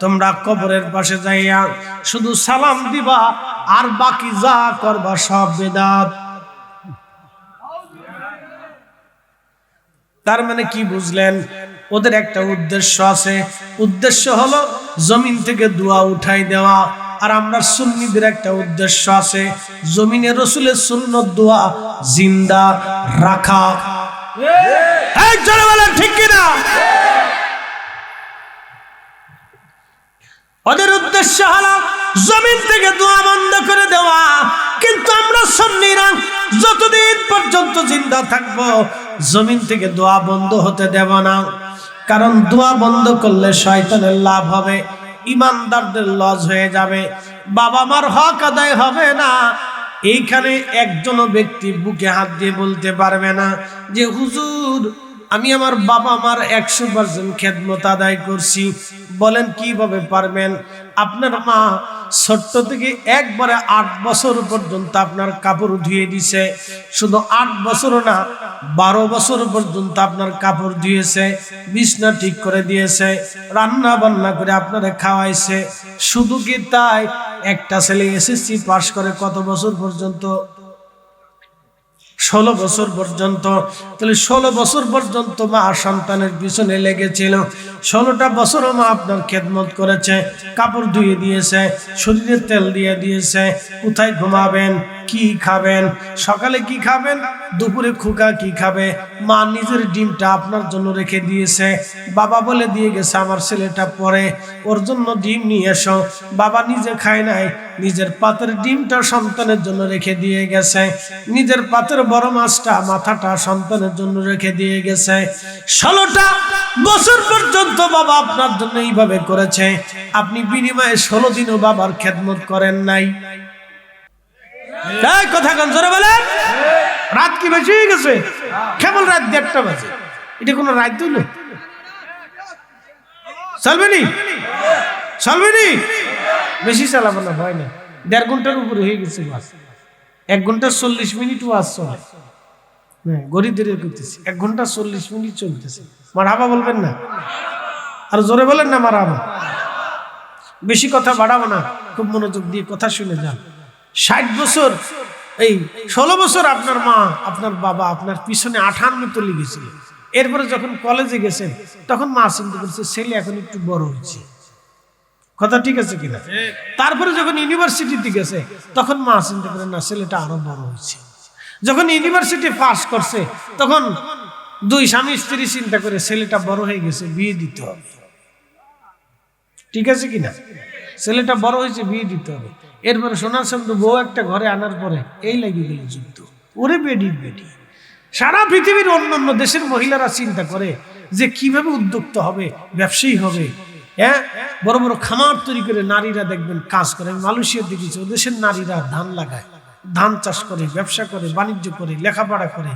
তোমরা কবরের পাশে যাইয়া শুধু সালাম দিবা, আর বাকি যা করবা সব বেদাত। তার মানে কি বুঝলেন? ওদের একটা উদ্দেশ্য আছে। উদ্দেশ্য হলো জমিন থেকে দোয়া উঠাই দেওয়া। আর আমরা সুন্নিদের একটা উদ্দেশ্য আছে, জমিনে রাসূলের সুন্নত দোয়া জিন্দা রাখা। এই জোরে বলেন ঠিক কিনা? ওদের উদ্দেশ্য হলো জমিন থেকে দোয়া বন্ধ করে দেওয়া। কিন্তু আমরা সুন্নিরা যতদিন পর্যন্ত জিন্দা থাকবো জমিন থেকে দোয়া বন্ধ হতে দেব না। কারণ দোয়া বন্ধ করলে শয়তানের লাভ হবে, ইমানদারদের লস হয়ে যাবে, বাবা মার হক আদায় হবে না। এইখানে একজনও ব্যক্তি বুকে হাত দিয়ে বলতে পারবে না যে হুজুর আমি আমার বাবা মার 100% খেদমত আদায় করছি। বলেন কিভাবে পারবেন? আপনার মা ছোট্ট থেকে একবারে 8 বছর পর্যন্ত আপনার কাপড় ধুয়ে দিছে। শুধু 8 বছর না, 12 বছর পর্যন্ত আপনার কাপড় ধুয়েছে, বিছনা ঠিক করে দিয়েছে, রান্না বান্না করে আপনারে খাওয়াইছে। শুধু কি তাই? একটা ছেলে এসএসসি পাস করে কত বছর পর্যন্ত? 16 বছর পর্যন্ত। তাহলে 16 বছর পর্যন্ত মা সন্তানের পিছনে লেগেছিল। 16টা বছরও মা আপনার খেদমত করেছে, কাপড় ধুয়ে দিয়েছে, শরীরে তেল দিয়ে দিয়েছে। কোথায় ঘুমাবেন, কি খাবেন, সকালে কি খাবেন, দুপুরে খোকা কি খাবে, মা নিজের ডিমটা আপনার জন্য রেখে দিয়েছে। বাবা বলে দিয়ে গেছে আমার ছেলেটা পরে, ওর জন্য ডিম নিয়ে এসো। বাবা নিজে খায় নাই, নিজের পাতের ডিমটা সন্তানের জন্য রেখে দিয়ে গেছে। নিজের পাতের বড় মাছটা, মাথাটা সন্তানের জন্য রেখে দিয়ে গেছে। 16টা বছর পর্যন্ত বাবা আপনার জন্য এইভাবে করেছে। আপনি বিনিময়ে 16 দিনও বাবার খেদমত করেন নাই। তাই কথা কোন জোরে বলেন? রাত কি বেশি হয়ে গেছে? কেবল রাত 1:30 বাজে। এটা কোনো রাত হইল? চলবেনি? চলবেনি? বেশি চালাবো না, ভয় না। 1.5 ঘন্টার উপরে হয়ে গেছে। 1 ঘন্টা 40 মিনিট ওয়াজ চলে। হ্যাঁ, গড়ি ধরে করতেছি। 1 ঘন্টা 40 মিনিট চলতেছে। মারহাবা বলবেন না? আর জোরে বলেন না মারহাবা। বেশি কথা বাড়াবো না, খুব মনোযোগ দিয়ে কথা শুনে যান। 60 বছর এই 16 বছর আপনার মা আপনার বাবা আপনার পিছনে 58 তো লিখেছিল, এরপরে যখন কলেজে গেছেন তখন মা চিন্তা করছে ছেলে এখন একটু বড় হয়েছে, কথা ঠিক আছে কিনা? তারপরে যখন ইউনিভার্সিটিতে গেছে তখন মা চিন্তা করে না ছেলেটা আরো বড় হয়েছে। যখন ইউনিভার্সিটি পাস করছে তখন দুই স্বামী স্ত্রী চিন্তা করে ছেলেটা বড় হয়ে গেছে, বিয়ে দিতে হবে, ঠিক আছে কিনা? ছেলেটা বড় হয়েছে, বিয়ে দিতে হবে। এরপরে সোনার শব্দ বউ একটা ঘরে আনার পরে এই লাগিয়ে গেল যুদ্ধ, ওরে বেডির বেডি। সারা পৃথিবীর অন্যান্য দেশের মহিলারা চিন্তা করে যে কিভাবে উদ্যোক্তা হবে, ব্যবসায়ী হবে, হ্যাঁ, বড় বড় খামার তৈরি করে নারীরা দেখবেন কাজ করে। মালয়েশিয়ার দেখেছি ও দেশের নারীরা ধান লাগায়, ধান চাষ করে, ব্যবসা করে, বাণিজ্য করে, লেখাপড়া করে,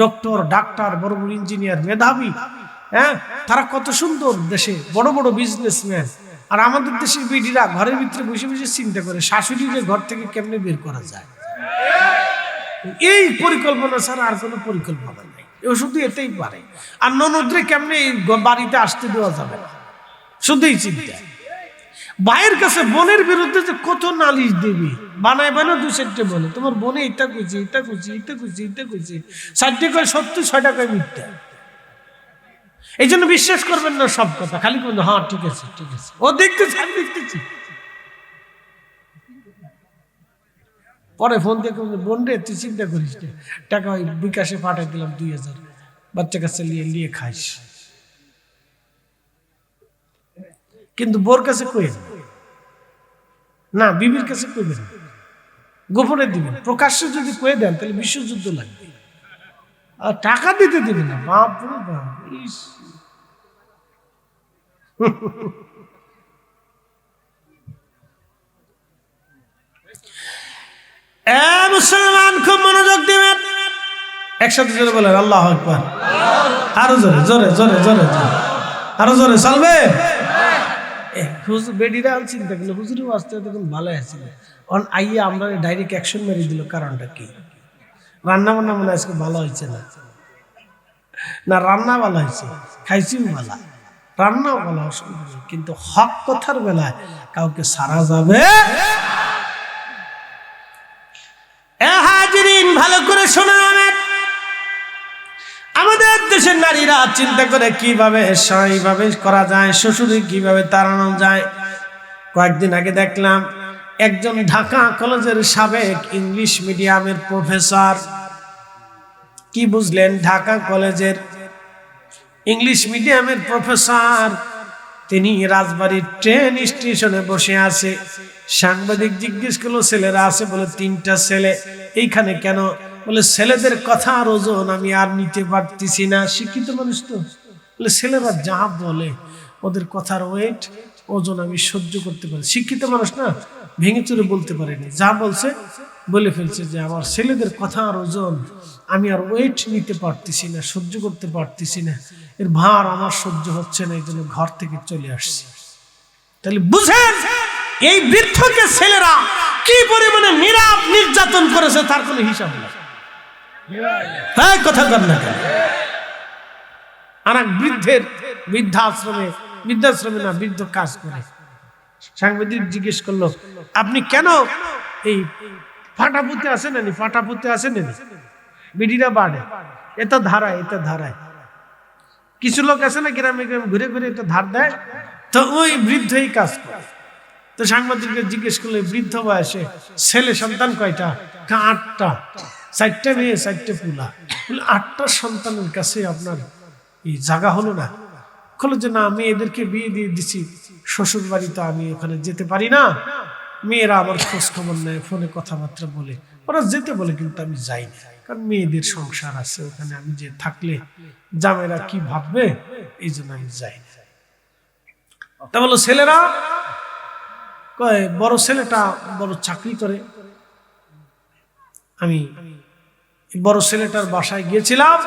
ডক্টর ডাক্তার বড় বড় ইঞ্জিনিয়ার মেধাবী, হ্যাঁ, তারা কত সুন্দর দেশে বড় বড় বিজনেসম্যান। আর আমাদের দেশের বিডিরা ঘরের ভিতরে বসে বসে চিন্তা করে শাশুড়িকে ঘর থেকে কেমনে বের করা যায়, এই পরিকল্পনা ছাড়া আর কোনো পরিকল্পনা নেই। ও শুধু এটাই পারে। আর ননদরে কেমনে বাড়িতে আসতে দেওয়া যাবে না, শুধুই চিন্তা। ভাইয়ের কাছে বোনের বিরুদ্ধে যে কত নালিশ দেবে, বানায় বানায় 2-4টে বলে তোমার বোনে এটা কইছে, এটা কইছে, এটা কইছে, এটা কইছে, 4টে কয় সত্য, 6টা কয় মিথ্যা। এই জন্য বিশ্বাস করবেন না সব কথা, খালি বলুন হ্যাঁ ঠিক আছে ঠিক আছে, ও দেখতেছি আমি দেখতেছি। পরে ফোন দিয়ে বোন রে তুই চিন্তা করিস না, টাকা ওই বিকাশে পাঠাই দিলাম 2000, বাচ্চা কাছে নিয়ে খাইস। কিন্তু বোর কাছে কইেন না, বিবির কাছে কইবেন, গোপনে দিবেন। প্রকাশ্যে যদি কয়ে দেন তাহলে বিশ্বযুদ্ধ লাগবে, আর টাকা দিতে দিবেন না। বাপ রে বাপ, মুসলমান খুব মনোযোগ দিবেন, একসাথে জোরে বলেন আল্লাহু আকবার, আরো জোরে জোরে জোরে জোরে আরো জোরে চলবে। হুজুর বেডিরা চিন্তা করলো হুজুরের আসতে তখন ভালো আছে, আইয়া আমরা ডাইরেক্ট অ্যাকশন মেরে দিল। কারণটা কি? রান্না বান্না মনে আজকে ভালো হয়েছে না, না রান্না ভালো হয়েছে, খাইছি ভালো, রান্নাও ভালো, অসুবিধা নেই, কিন্তু হক কথার বেলায় কাউকে সারা যাবে। ভালো করে শোনা, আমাদের দেশের নারীরা চিন্তা করে কিভাবে সেইভাবে করা যায়, শ্বশুরে কিভাবে তাড়ানো যায়। কয়েকদিন আগে দেখলাম একজন ঢাকা কলেজের সাবেক ইংলিশ মিডিয়ামের প্রফেসর, কি বুঝলেন, ঢাকা কলেজের ইংলিশ মিডিয়ামের প্রফেসর, তিনি রাজবাড়ির ট্রেন স্টেশনে বসে আছে। সাংবাদিক জিজ্ঞেস করলো ছেলেরা আছে, বলে 3টা ছেলে। এইখানে কেন? বলে ছেলেদের কথার ওজন আমি আর নিতে পারতেছি না। শিক্ষিত মানুষ তো, বলে ছেলেরা যা বলে ওদের কথার ওয়েট ওজন আমি সহ্য করতে পারি। শিক্ষিত মানুষ না, ভেঙে চুরে বলতে পারেনি, যা বলছে বলে ফেলছে যে আমার ছেলেদের কথার ওজন আমি আর ওয়েট নিতে পারতেছি না, সহ্য করতে পারতেছি না, এর ভার আমার সহ্য হচ্ছে না, এই জন্য ঘর থেকে চলে আসছি। তাহলে বুঝেন এই বৃদ্ধকে ছেলেরা কি পরিমাণে নির্যাতন করেছে তার কোনো হিসাব নেই। হ্যাঁ, কথা কর না কেন? আর এক বৃদ্ধাশ্রমে না, বৃদ্ধ কাজ করে। সাংবাদিক জিজ্ঞেস করলো আপনি কেন এই ফাটাপুতে আসেন, ফাটাপুতে আসেন, বিডিরা বাড়ে, এটা ধারায় কিছু লোক আছে না গ্রামে গ্রামে ঘুরে ঘুরে এটা ধার দেয়, তো ওই বৃদ্ধই কাজ করে। তো সাংবাদিককে জিজ্ঞেস করলে বৃদ্ধ বয়সে ছেলে সন্তান কয়টা? 8টা, 4টে মেয়ে 4টে পুলা। 8টা সন্তানের কাছে আপনার এই জায়গা হলো না? বললো যে না, আমি এদেরকে বিয়ে দিয়ে দিছি শ্বশুর বাড়ি, তো আমি ওখানে যেতে পারি না, মেয়েরা আমার খোঁজ খবর নেয়, ফোনে কথাবার্তা বলে, ওরা যেতে বলে কিন্তু আমি যাই না, কারণ মেয়েদের সংসার আছে ওখানে, আমি যে থাকলে জামেরা কি ভাববে, এই জন্য আমি যাই না। তা বলো ছেলেরা কয়, বড় ছেলেটা বড় চাকরি করে, আমি বড় ছেলেটার বাসায় গিয়েছিলাম,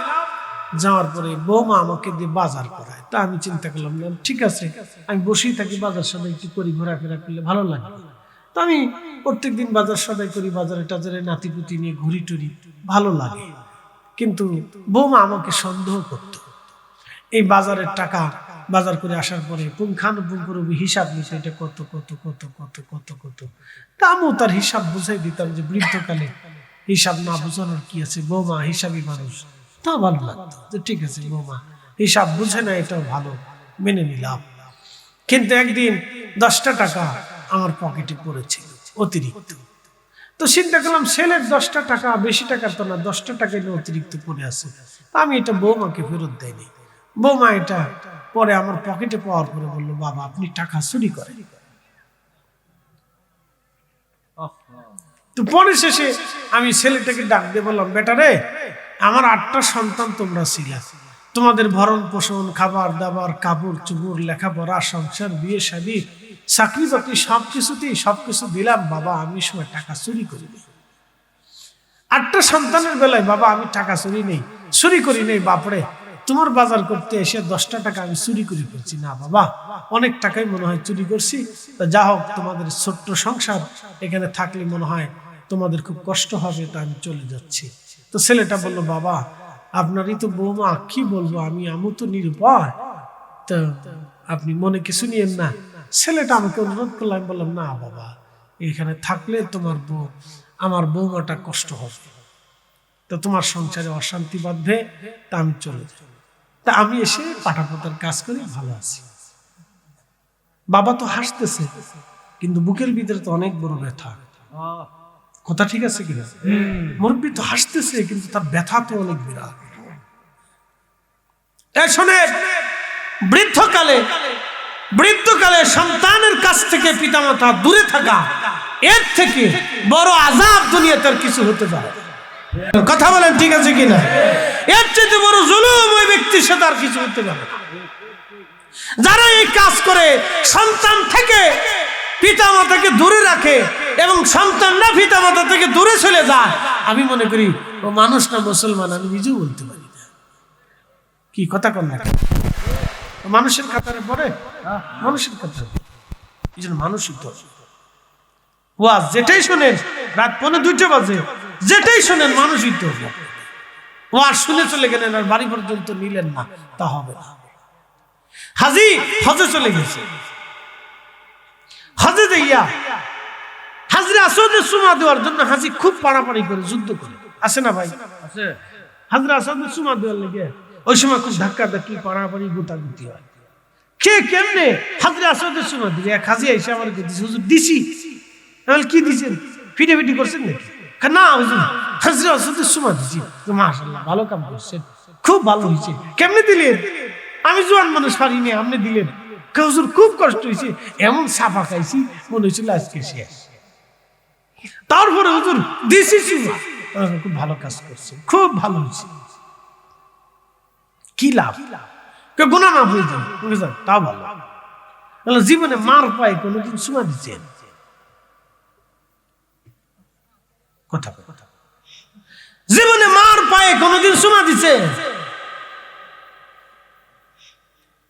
যাওয়ার পরে বৌমা আমাকে দিয়ে বাজার করায়। তা আমি চিন্তা করলাম না, ঠিক আছে আমি বসেই থাকি, বাজার সদাই একটু করি, ঘোরাফেরা করলে ভালো লাগে। তো আমি প্রত্যেকদিন বাজার সদাই করি, বাজারে টাজারে নাতিপুতি নিয়ে ঘুরি টুরি, ভালো লাগে। কিন্তু বৌমা আমাকে সন্দেহ করত। এই বাজারের টাকা বাজার করে আসার পরে পুঙ্খানুপুঙ্খ হিসাব নিতে, এটা কত কত কত কত কত কত, তা আমিও তার হিসাব বুঝাই দিতাম যে বৃদ্ধকালে হিসাব না বোঝানোর কি আছে, বৌমা হিসাবই মানুষ, তা ভালো লাগতো যে ঠিক আছে বৌমা হিসাব বুঝে না, এটাও ভালো, মেনে নিলাম। কিন্তু একদিন 10টা টাকা আমার পকেটে পড়েছিল অতিরিক্ত। তো চিন্তা করলাম ছেলের 10টা টাকা, বেশি টাকা তো না, 10টা টাকা অতিরিক্ত পড়ে আছে, আমি এটা বৌমাকে ফেরত দেয়নি। বৌমা এটা পরে আমার পকেটে পাওয়ার পরে বললো, বাবা আপনি টাকা চুরি করেন। তো পরে শেষে আমি ছেলেটাকে ডাক দিয়ে বললাম, বেটা রে, আমার 8টা সন্তান তোমরা ছিলা, তোমাদের ভরণ পোষণ, খাবার দাবার, কাপড় চুপড়, লেখাপড়া, সংসার, বিয়ে শাদী, চাকরি বাকরি সবকিছু দিলাম বাবা, আমি সময় টাকা চুরি করিনি। 8টা সন্তানের বেলায় বাবা আমি টাকা চুরি করি নেই বাপরে, তোমার বাজার করতে এসে 10টা টাকা আমি চুরি করে ফেলছি না বাবা, অনেক টাকাই মনে হয় চুরি করছি, যা হোক তোমাদের ছোট্ট সংসার, এখানে থাকলে মনে হয় তোমাদের খুব কষ্ট হবে, তা আমি চলে যাচ্ছি। তো ছেলেটা বললো, বাবা আপনারই তো বৌমা, কি বলবো আমি তো নিরুপায়, তো আপনি মনে কিছু নিয়েন না। ছেলেটা আমাকে অনুরোধ করলো, আমি বললাম, না বাবা এখানে থাকলে আমার বৌমাটা কষ্ট হবে, তো তোমার সংসারে অশান্তি বাঁধবে, তা আমি চলে যাই। তা আমি এসে পাটাপোতার কাজ করে ভালো আছি। বাবা তো হাসতেছে, কিন্তু বুকের ভিতরে তো অনেক বড় ব্যথা। কথা ঠিক আছে কিনা? মুরব্বী তো হাসতেছে, কিন্তু তার ব্যথা তো অনেক বিরাট। শোনে, বৃদ্ধকালে সন্তানের কাছ থেকে পিতামাতা দূরে থাকা, এর থেকে বড় আযাব দুনিয়াতে কিছু হতে পারে। কথা বলেন ঠিক আছে কিনা? এর চেয়ে বড় জুলুম ওই ব্যক্তির সাথে আর কিছু হতে পারে না। যারা এই কাজ করে সন্তান থেকে পিতামাতাকে দূরে রাখে এবং সন্তানরা পিতামাতা থেকে দূরে চলে যায়, আমি মনে করি ও মানুষ না মুসলমান আমি নিজেও বলতে পারি না। কি কথা কন না, মানুষের কাতারে পড়ে, মানুষের কাতারে, এই জন্য মানুষই তো ওয়াজ যেটাই শোনেন, রাত 1:45 বাজে, যেটাই শোনেন মানুষই তো ওয়াজ শুনে চলে গেলেন আর বাড়ি পর্যন্ত নিলেন না, তা হবে না। হাজি হজে চলে গেছে, হজে যাইয়া হাজরে আসওয়াদের সুমা দেওয়ার জন্য হাজি খুব পাড়াপাড়ি করে যুদ্ধ করে, আছে না ভাই? আছে। হাজরে আসওয়াদের সুমা দেওয়ার লেগে ওই সময় খুব ধাক্কা ধাক্কি, পাড়াপাড়ি, গুতাগুতি হয়। কে কেমনে হাজরে আসওয়াদের সুমা দিবে? এক হাজি এসে আমার দিছে, হুজুর দিছি। কি দিছেন? ফিটাফিটি করছেন নাকি? না হুজুর, হাজরে আসওয়াদের সুমা দিছি। মাশাআল্লাহ, ভালো কাম করছেন, খুব ভালো হয়েছে। কেমনে দিলেন? আমি জোয়ান মানুষ পারিনি, আপনি দিলেন। হুজুর খুব কষ্ট হয়েছে, এমন সাফা খাইছি মনে হয়েছিল আজকে শেষ। তারপরে হুজুর দিছি সুমা, খুব ভালো কাজ করছে, খুব ভালো হয়েছে। কি লাভ? গুনাহ মাফ হয়ে যাবে, তাও ভালো। জীবনে মার পায় কোনোদিন সুমা দিচ্ছেন? কথা জীবনে মার পায়ে কোনোদিন সুমা দিচ্ছে?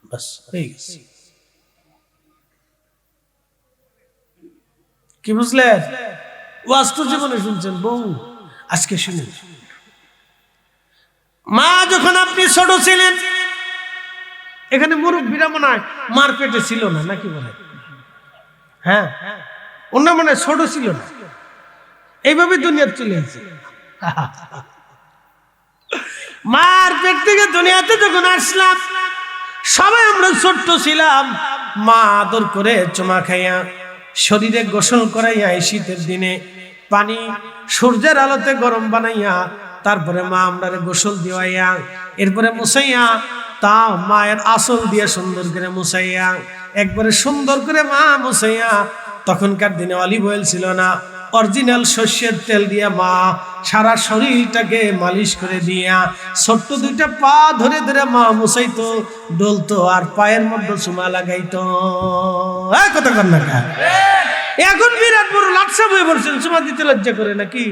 বাস হয়ে গেছে। কি বুঝলেন? ওয়াজ তো জীবনে শুনছেন বউ, আজকে শুনেন। মা যখন আপনি ছোট ছিলেন, এখানে মুরব্বীরা মনে হয় মার পেটে ছিল না, নাকি বলে? হ্যাঁ, অন্য মনে হয় ছোট ছিল না, এইভাবে দুনিয়াতে চলে এসেছে। মার পেট থেকে দুনিয়াতে যখন আসলাম, সবাই আমরা ছোট্ট ছিলাম। মা আদর করে চুমা খাইয়া, শরীরে গোসল করাইয়া, এই শীতের দিনে পানি সূর্যের আলোতে গরম বানাইয়া, তারপরে মা আমরা গোসল দিওয়াইয়া, এরপরে মুছাইয়া, তা মায়ের আসল দিয়ে সুন্দর করে মুছাইয়া, একবারে সুন্দর করে মা মুছাইয়া, তখনকার দিনে অলিভ অয়েল ছিল না, অরিজিনাল সর্ষের তেল দিয়ে মা সারা শরীরটাকে মালিশ করে দিয়া, ছোট্ট 2টা পা ধরে ধরে মা মুছাইতো, ডলতো, আর পায়ের মধ্যে চুমা লাগাইতো। কথা কর না কা? এখন বিরাট বড় লাটসা হয়ে পড়ছেন, চুমা দিতে লজ্জা করে নাকি?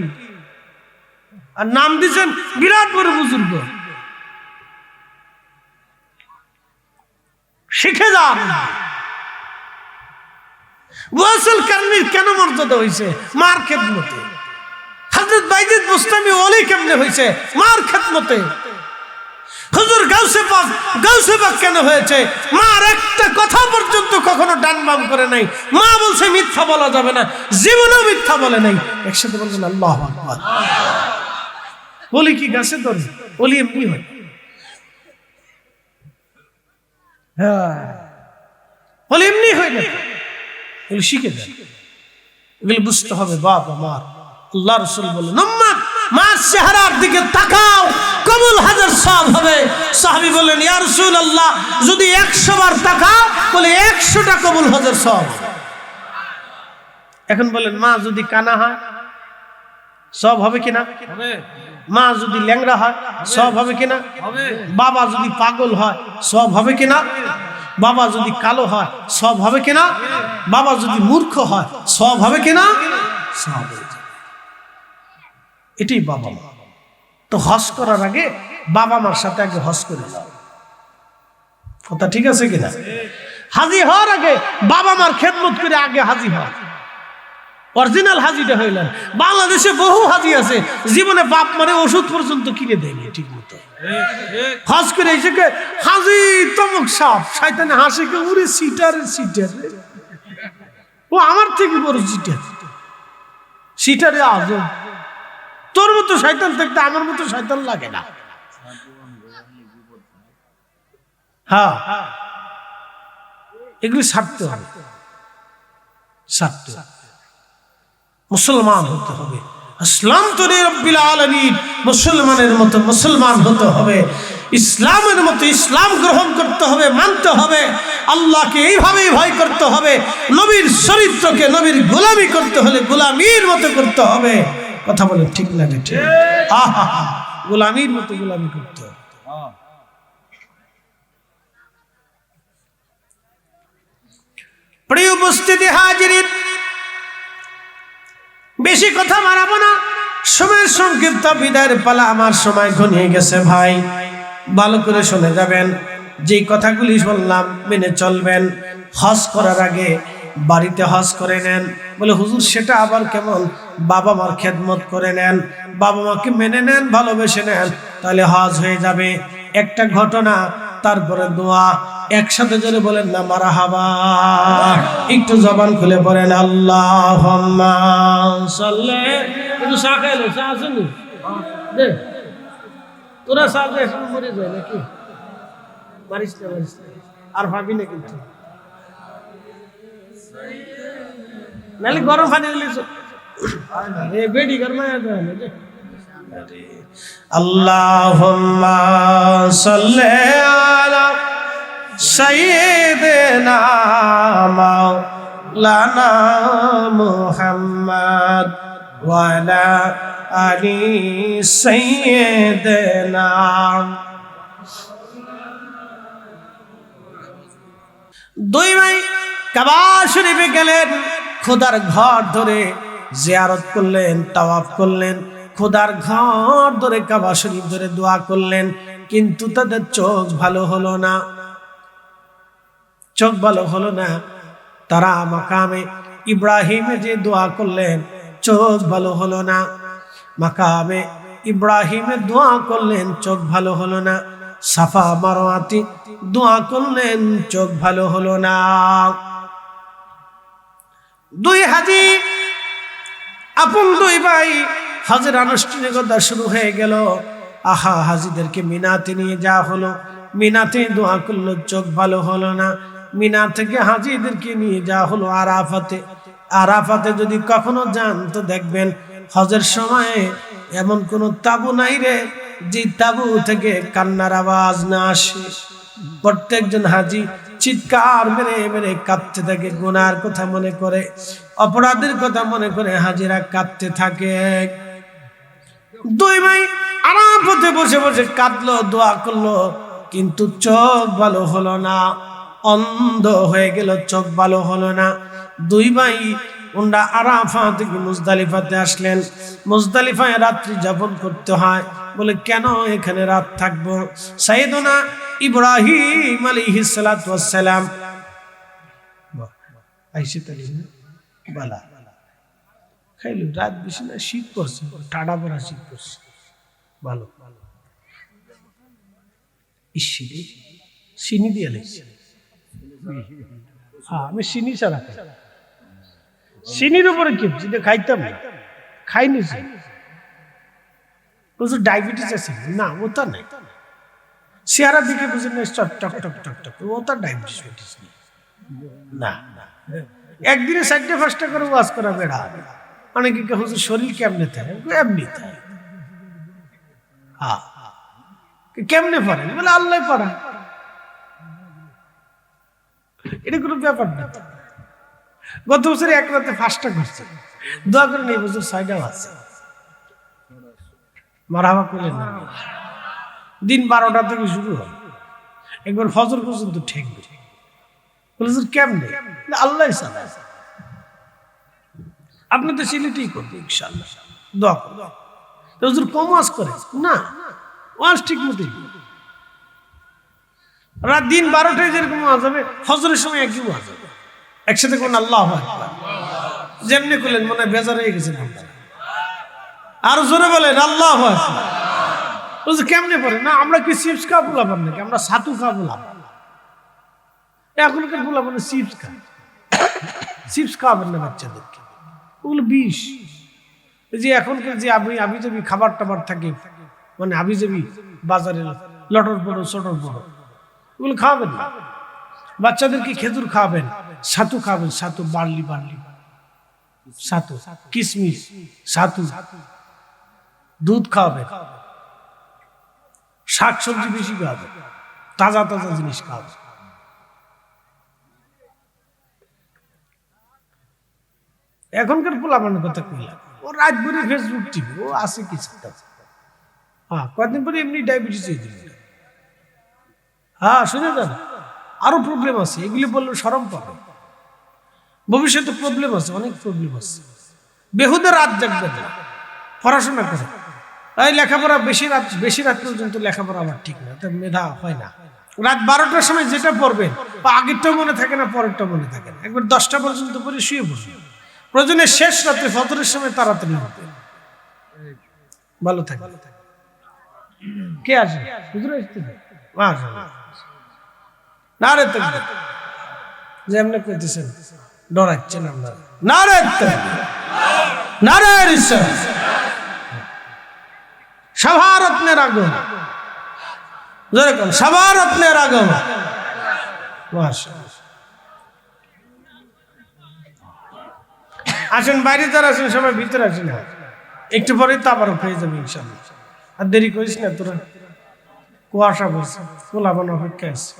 আর নাম দিচ্ছেন বিরাট বড় বুজুর্গ। শিখে যান। ওয়াসিল কারনির কেন মর্যাদা হয়েছে? মার খেদমতে। হযরত বাইজিদ বুস্তামি ওলি কেমনে হয়েছে? মার খেদমতে। হুজুর গাউসে পাক কেন হয়েছে? মার একটা কথা পর্যন্ত কখনো ডান বাম করে নাই। মা বলছে মিথ্যা বলা যাবে না, জীবনেও মিথ্যা বলে নাই। একসাথে বলবেন আল্লাহু আকবার। বলি কি গাছে ধরে? বলি এমনি হয়। হ্যাঁ, বলি এমনি হয় না, এগুলো শিখে যান, এগুলো বুঝতে হবে। বাবা মার আল্লাহ রাসূল বললেন, উম্মাত মার চেহারার দিকে তাকাও, কবুল হাজার সওয়াব হবে। সাহাবী বললেন, ইয়া রাসূলুল্লাহ, যদি 100 বার তাকাও, বলে 100টা কবুল হাজার সওয়াব। এখন বলেন, মা যদি কানা হয় সওয়াব হবে কিনা? হবে। মা যদি ল্যাংড়া হয় সওয়াব হবে কিনা? হবে। বাবা যদি পাগল হয় সওয়াব হবে কিনা? বাবা যদি কালো হয় সওয়াব হবে কিনা? বাবা যদি মূর্খ হয় সওয়াব হবে কিনা? সওয়াব হবে। এটাই বাবা মা। তো হজ করার আগে বাবা মার সাথে আগে হজ করে যাও। কথা ঠিক আছে কিনা? হাজি হওয়ার আগে বাবা মার খেদমত করে আগে হাজি হওয়া, অরিজিনাল হাজিটা হইলেন। বাংলাদেশে বহু হাজি আছে জীবনে বাপ মারে ওষুধ পর্যন্ত কিনে দেয়নি ঠিক মতো। হজ করে এসে হাজি তমক সাপ শয়তানে হাসে কে, উড়ে সিটার ও আমার থেকে বড় সিটারে আজম। তোর মতো শয়তান থাকতে আমার মতো শয়তান লাগে না। হ্যাঁ, এগুলি ছাড়তে হবে, ছাড়তে হবে। মুসলমান হতে হবে। ইসলাম তো রব্বিল আলামিন, মুসলমানের মতো মুসলমান হতে হবে। ইসলামের মতো ইসলাম গ্রহণ করতে হবে, মানতে হবে। আল্লাহকে এইভাবেই ভয় করতে হবে। নবীর চরিত্রকে, নবীর গোলামি করতে হলে গোলামীর মতো করতে হবে। কথা বলেন ঠিক না? ঠিক, গোলামীর মতো গোলামি করতে হবে। প্রিয় উপস্থিতি হাজিরিন, বেশি কথা বাড়াবো না, সময়ের সংক্ষিপ্ত বিদায়ের পালা। আমার সময় ঘনিয়ে গেছে ভাই, ভালো করে শুনে যাবেন। যেই কথাগুলি বললাম মেনে চলবেন। হজ করার আগে বাড়িতে হজ করে নেন। বলে হুজুর সেটা আবার কেমন? বাবা মার খেদমত করে নেন, বাবা মাকে মেনে নেন, ভালোবেসে নেন, তাহলে হজ হয়ে যাবে। একটা ঘটনা, তারপরে দোয়া। একসাথে জোরে বলেন না মারহাবা। একটু জবান খুলে পড়েন আল্লাহুম্মা সাল্লি। একটু চা খাইলে, চা আছে নি? দে তোরা চা দে, এখন মরে যায় নাকি? মারিস না, মারিস না, আর ভাবি না কিন্তু, নাহলে গরম পানি দিলে বেডি গরমায় দেয়। আল্লাহুম্মা সাল্লি আলা সাইয়্যিদিনা মাওলানা মুহাম্মদ ওয়া আলা আলি সাইয়্যিদিনা। দুই ভাই কাবা শরীফে গেলেন, খোদার ঘর ধরে জিয়ারত করলেন, তাওয়াফ করলেন, খোদার ঘর ধরে কাবা শরীফ ধরে দোয়া করলেন। কিন্তু তাদের চোখ ভালো হলো না, চোখ ভালো হলো না। তারা মাকামে ইব্রাহিমে যে দোয়া করলেন, চোখ ভালো হলো না। মাকামে ইব্রাহিমে দোয়া করলেন, চোখ ভালো হলো না। সাফা মারওয়াতে দোয়া করলেন, চোখ ভালো হলো না। দুই হাজি, আপন দুই ভাই, হজের আনুষ্ঠানিকতা শুরু হয়ে গেল। আহা, হাজিদেরকে মিনাতে নিয়ে যাওয়া হলো। মিনাতে দোয়া করলো, চোখ ভালো হলো না। মিনা থেকে হাজিদেরকে নিয়ে যাওয়া হলো আরাফাতে। আরাফাতে যদি কখনো যান তো দেখবেন হজের সময়ে এমন কোন তাবু নাই রে যে তাবু থেকে কান্নার আওয়াজ না আসে। প্রত্যেকজন হাজি চিৎকার মেরে মেরে কাঁদতে থাকে, গুনার কথা মনে করে, অপরাধের কথা মনে করে হাজিরা কাঁদতে থাকে। দুই ভাই আরাফাতে বসে বসে কাঁদলো, দোয়া করলো, কিন্তু চোখ ভালো হলো না, অন্ধ হয়ে গেল, চোখ ভালো হলো না। দুই ভাই ওনারা আরাফা থেকে মুজদালিফাতে আসলেন। মুজদালিফায় রাত্রি যাপন করতে হয়। বলে কেন এখানে রাত থাকবো? সাইয়েদনা ইব্রাহিম আলাইহিস সালাতু ওয়াস সালাম আইসে তালি বালা খাইলো, রাত বেশি না, শীত পড়ছে, ঠাডা পড়া শীত পড়ছে, ভালো। ইসিনি চিনি দিয়ে লেগেছে। হ্যাঁ, আমি চিনি ছাড়া খাই। চিনির উপরে কি যদি খাইতাম না, খাইনি। ডায়াবেটিস আছে না, ওটা নাই। চেহারা দিকে বুঝে না, টক টক টক টক টক, ওটা ডায়াবেটিস না। একদিনে 4-5টা করে ওয়াজ করা বেড়া। অনেকে হুজুর শরীর কেমনে থাকে, এমনি থাকে। হ্যাঁ, কেমনে পারেন বলে আল্লাহ পারা, এটা কোনো ব্যাপার না। গত বছর এক রাতে 5টা করছে, দোয়া করেন এই বছর 6টাও আছে। মারহাবা করলেন না, দিন 12টা থেকে শুরু হয়, একবার ফজর পর্যন্ত ঠেকবে। কেমনে আল্লাহ চালায়, আপনি তো সিলেটেই করবে ইনশাআল্লাহ। দোয়া করুন। হুজুর কম ওয়াজ করে না, ওয়াজ ঠিক মতোই রাত দিন 12টায় যেরকম ওয়াজ হবে, ফজরের সময় একই ওয়াজ হবে, একসাথে কোন আল্লাহু আকবার যেমনি করলেন মনে হয় বেজার হয়ে গেছেন আপনারা। আর জোরে বলেন আল্লাহু আকবার। হুজুর কেমনে পড়ে না, আমরা কি চিপস খাওয়া বলাবেন নাকি, আমরা ছাতু খাওয়া বলাবো। এখনকার বলাবো না চিপস খায়, চিপস খাওয়াবেন না বাচ্চাদেরকে, ওগুলো বিষ। যে এখনকার যে আবি যাবি খাবার টাবার থাকে, মানে আবি যাবি বাজারে লটর বড় চটর বড়, ওগুলো খাওয়াবেন না। বাচ্চাদেরকে খেজুর খাওয়াবেন, ছাতু খাওয়াবেন, ছাতু বার্লি ছাতু, কিশমিশ ছাতু, দুধ খাওয়াবেন, শাক সবজি বেশি খাওয়াবেন, তাজা তাজা জিনিস খাওয়াবেন। এখনকার পোলাপানের কথা কইলাম, ও রাত ভরে ফেসবুক টিভি, ও আছে কিছু। হ্যাঁ, কয়েকদিন পরে এমনি ডায়াবেটিস হয়ে দিল। হ্যাঁ, শুনে যান, আরো প্রবলেম আছে, এগুলি বললে শরম পাবে। ভবিষ্যতে প্রবলেম আছে, অনেক প্রবলেম আছে। বেহুদে রাত জাগবে না, পড়াশোনা করে। এই লেখাপড়া বেশি রাত পর্যন্ত লেখাপড়া আবার ঠিক না, তার মেধা হয় না। রাত 12টার সময় যেটা পড়বেন, আগেরটাও মনে থাকে না, পরেরটা মনে থাকে না। একবার 10টা পর্যন্ত পরে শুয়ে পড়বেন, প্রয়োজনে শেষ রাত্রে ফজরের সময় তাড়াতাড়ি উঠবে, ভালো থাকে। কে আসে? না রে যে এমনি কইতেছেন, ডরাচ্ছেন আপনারা। না রে না রে, সভারত্নের আগমন, যেরকম সভারত্নের আগমন। আসেন, বাইরে যারা আছেন সবাই ভিতরে আসেন, একটু পরেই তো আবার হয়ে যাবে ইনশাআল্লাহ। আর দেরি করিস না তোরা, কুয়াশা বলছে, কোলাবান অপেক্ষা আছে।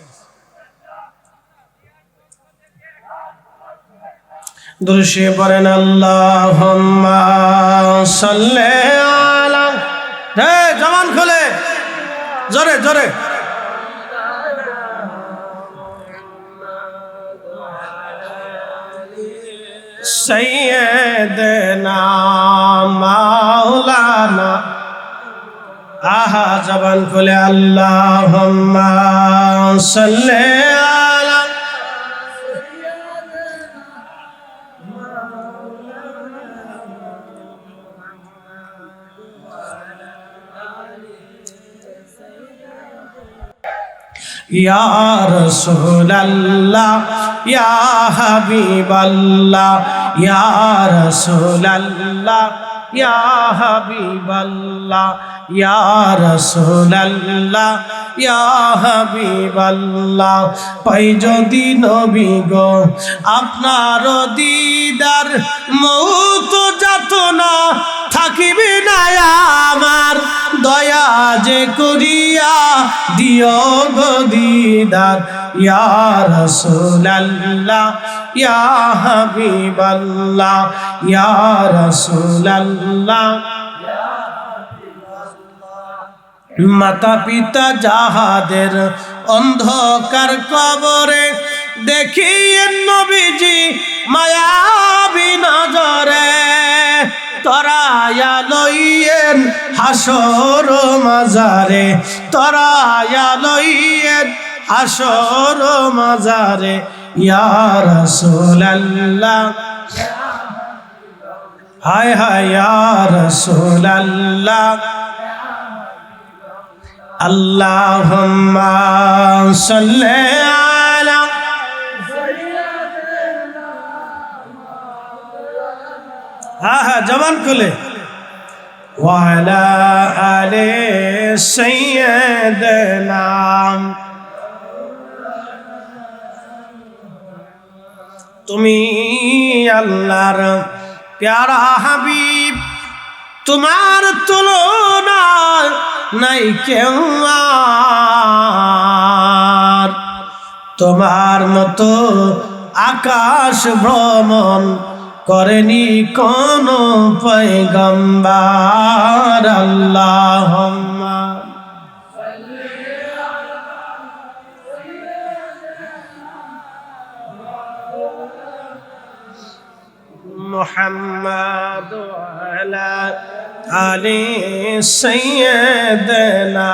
দুরুশে পড়েন আল্লাহুম্মা সাল্লি আলা, হে জবান খোলে জোরে জোরে, সাইয়্যিদনা মাওলানা। আহা, জবান খুলে আল্লাহুম্মা সাল্লি আলা, ইয়া রাসূলুল্লাহ ইয়া হাবিবাল্লাহ, ইয়া রাসূলুল্লাহ ইয়া হাবিবাল্লাহ, ইয়া রাসূলুল্লাহ ইয়া হাবিবাল্লাহ। পাই যদি নবী গো আপনার দিদার, মউত যাতনা থাকিবে না আমার, দয়া যে করিয়া দিও গো দিদার। ইয়া রাসূলুল্লাহ ইয়া হাবিবাল্লাহ, ইয়া রাসূলুল্লাহ। মাতা পিতা যাহাদের অন্ধকার কবরে, দেখিয়েন নবীজি মায়াবী নজরে, তরায়া লইয়েন হাসর মাজারে, তরায়া লইয়েন হাসর মাজারে। ইয়া রাসূলুল্লাহ, হায় হায় ইয়া রাসূলুল্লাহ, আল্লাহুম্মা সাল্লি আলা হ্যাঁ জবান খুলে ওয়া আলা আলি সাইয়্যিদিনা তুমি আল্লাহর প্যারা হাবিব তোমার তুলনা নাই কেউ আর তোমার মতো আকাশ ভ্রমণ করেনি কোন পয়গম্বর আল্লাহুম্মা মুহাম্মাদ আলা আলি সাইয়্যিদিনা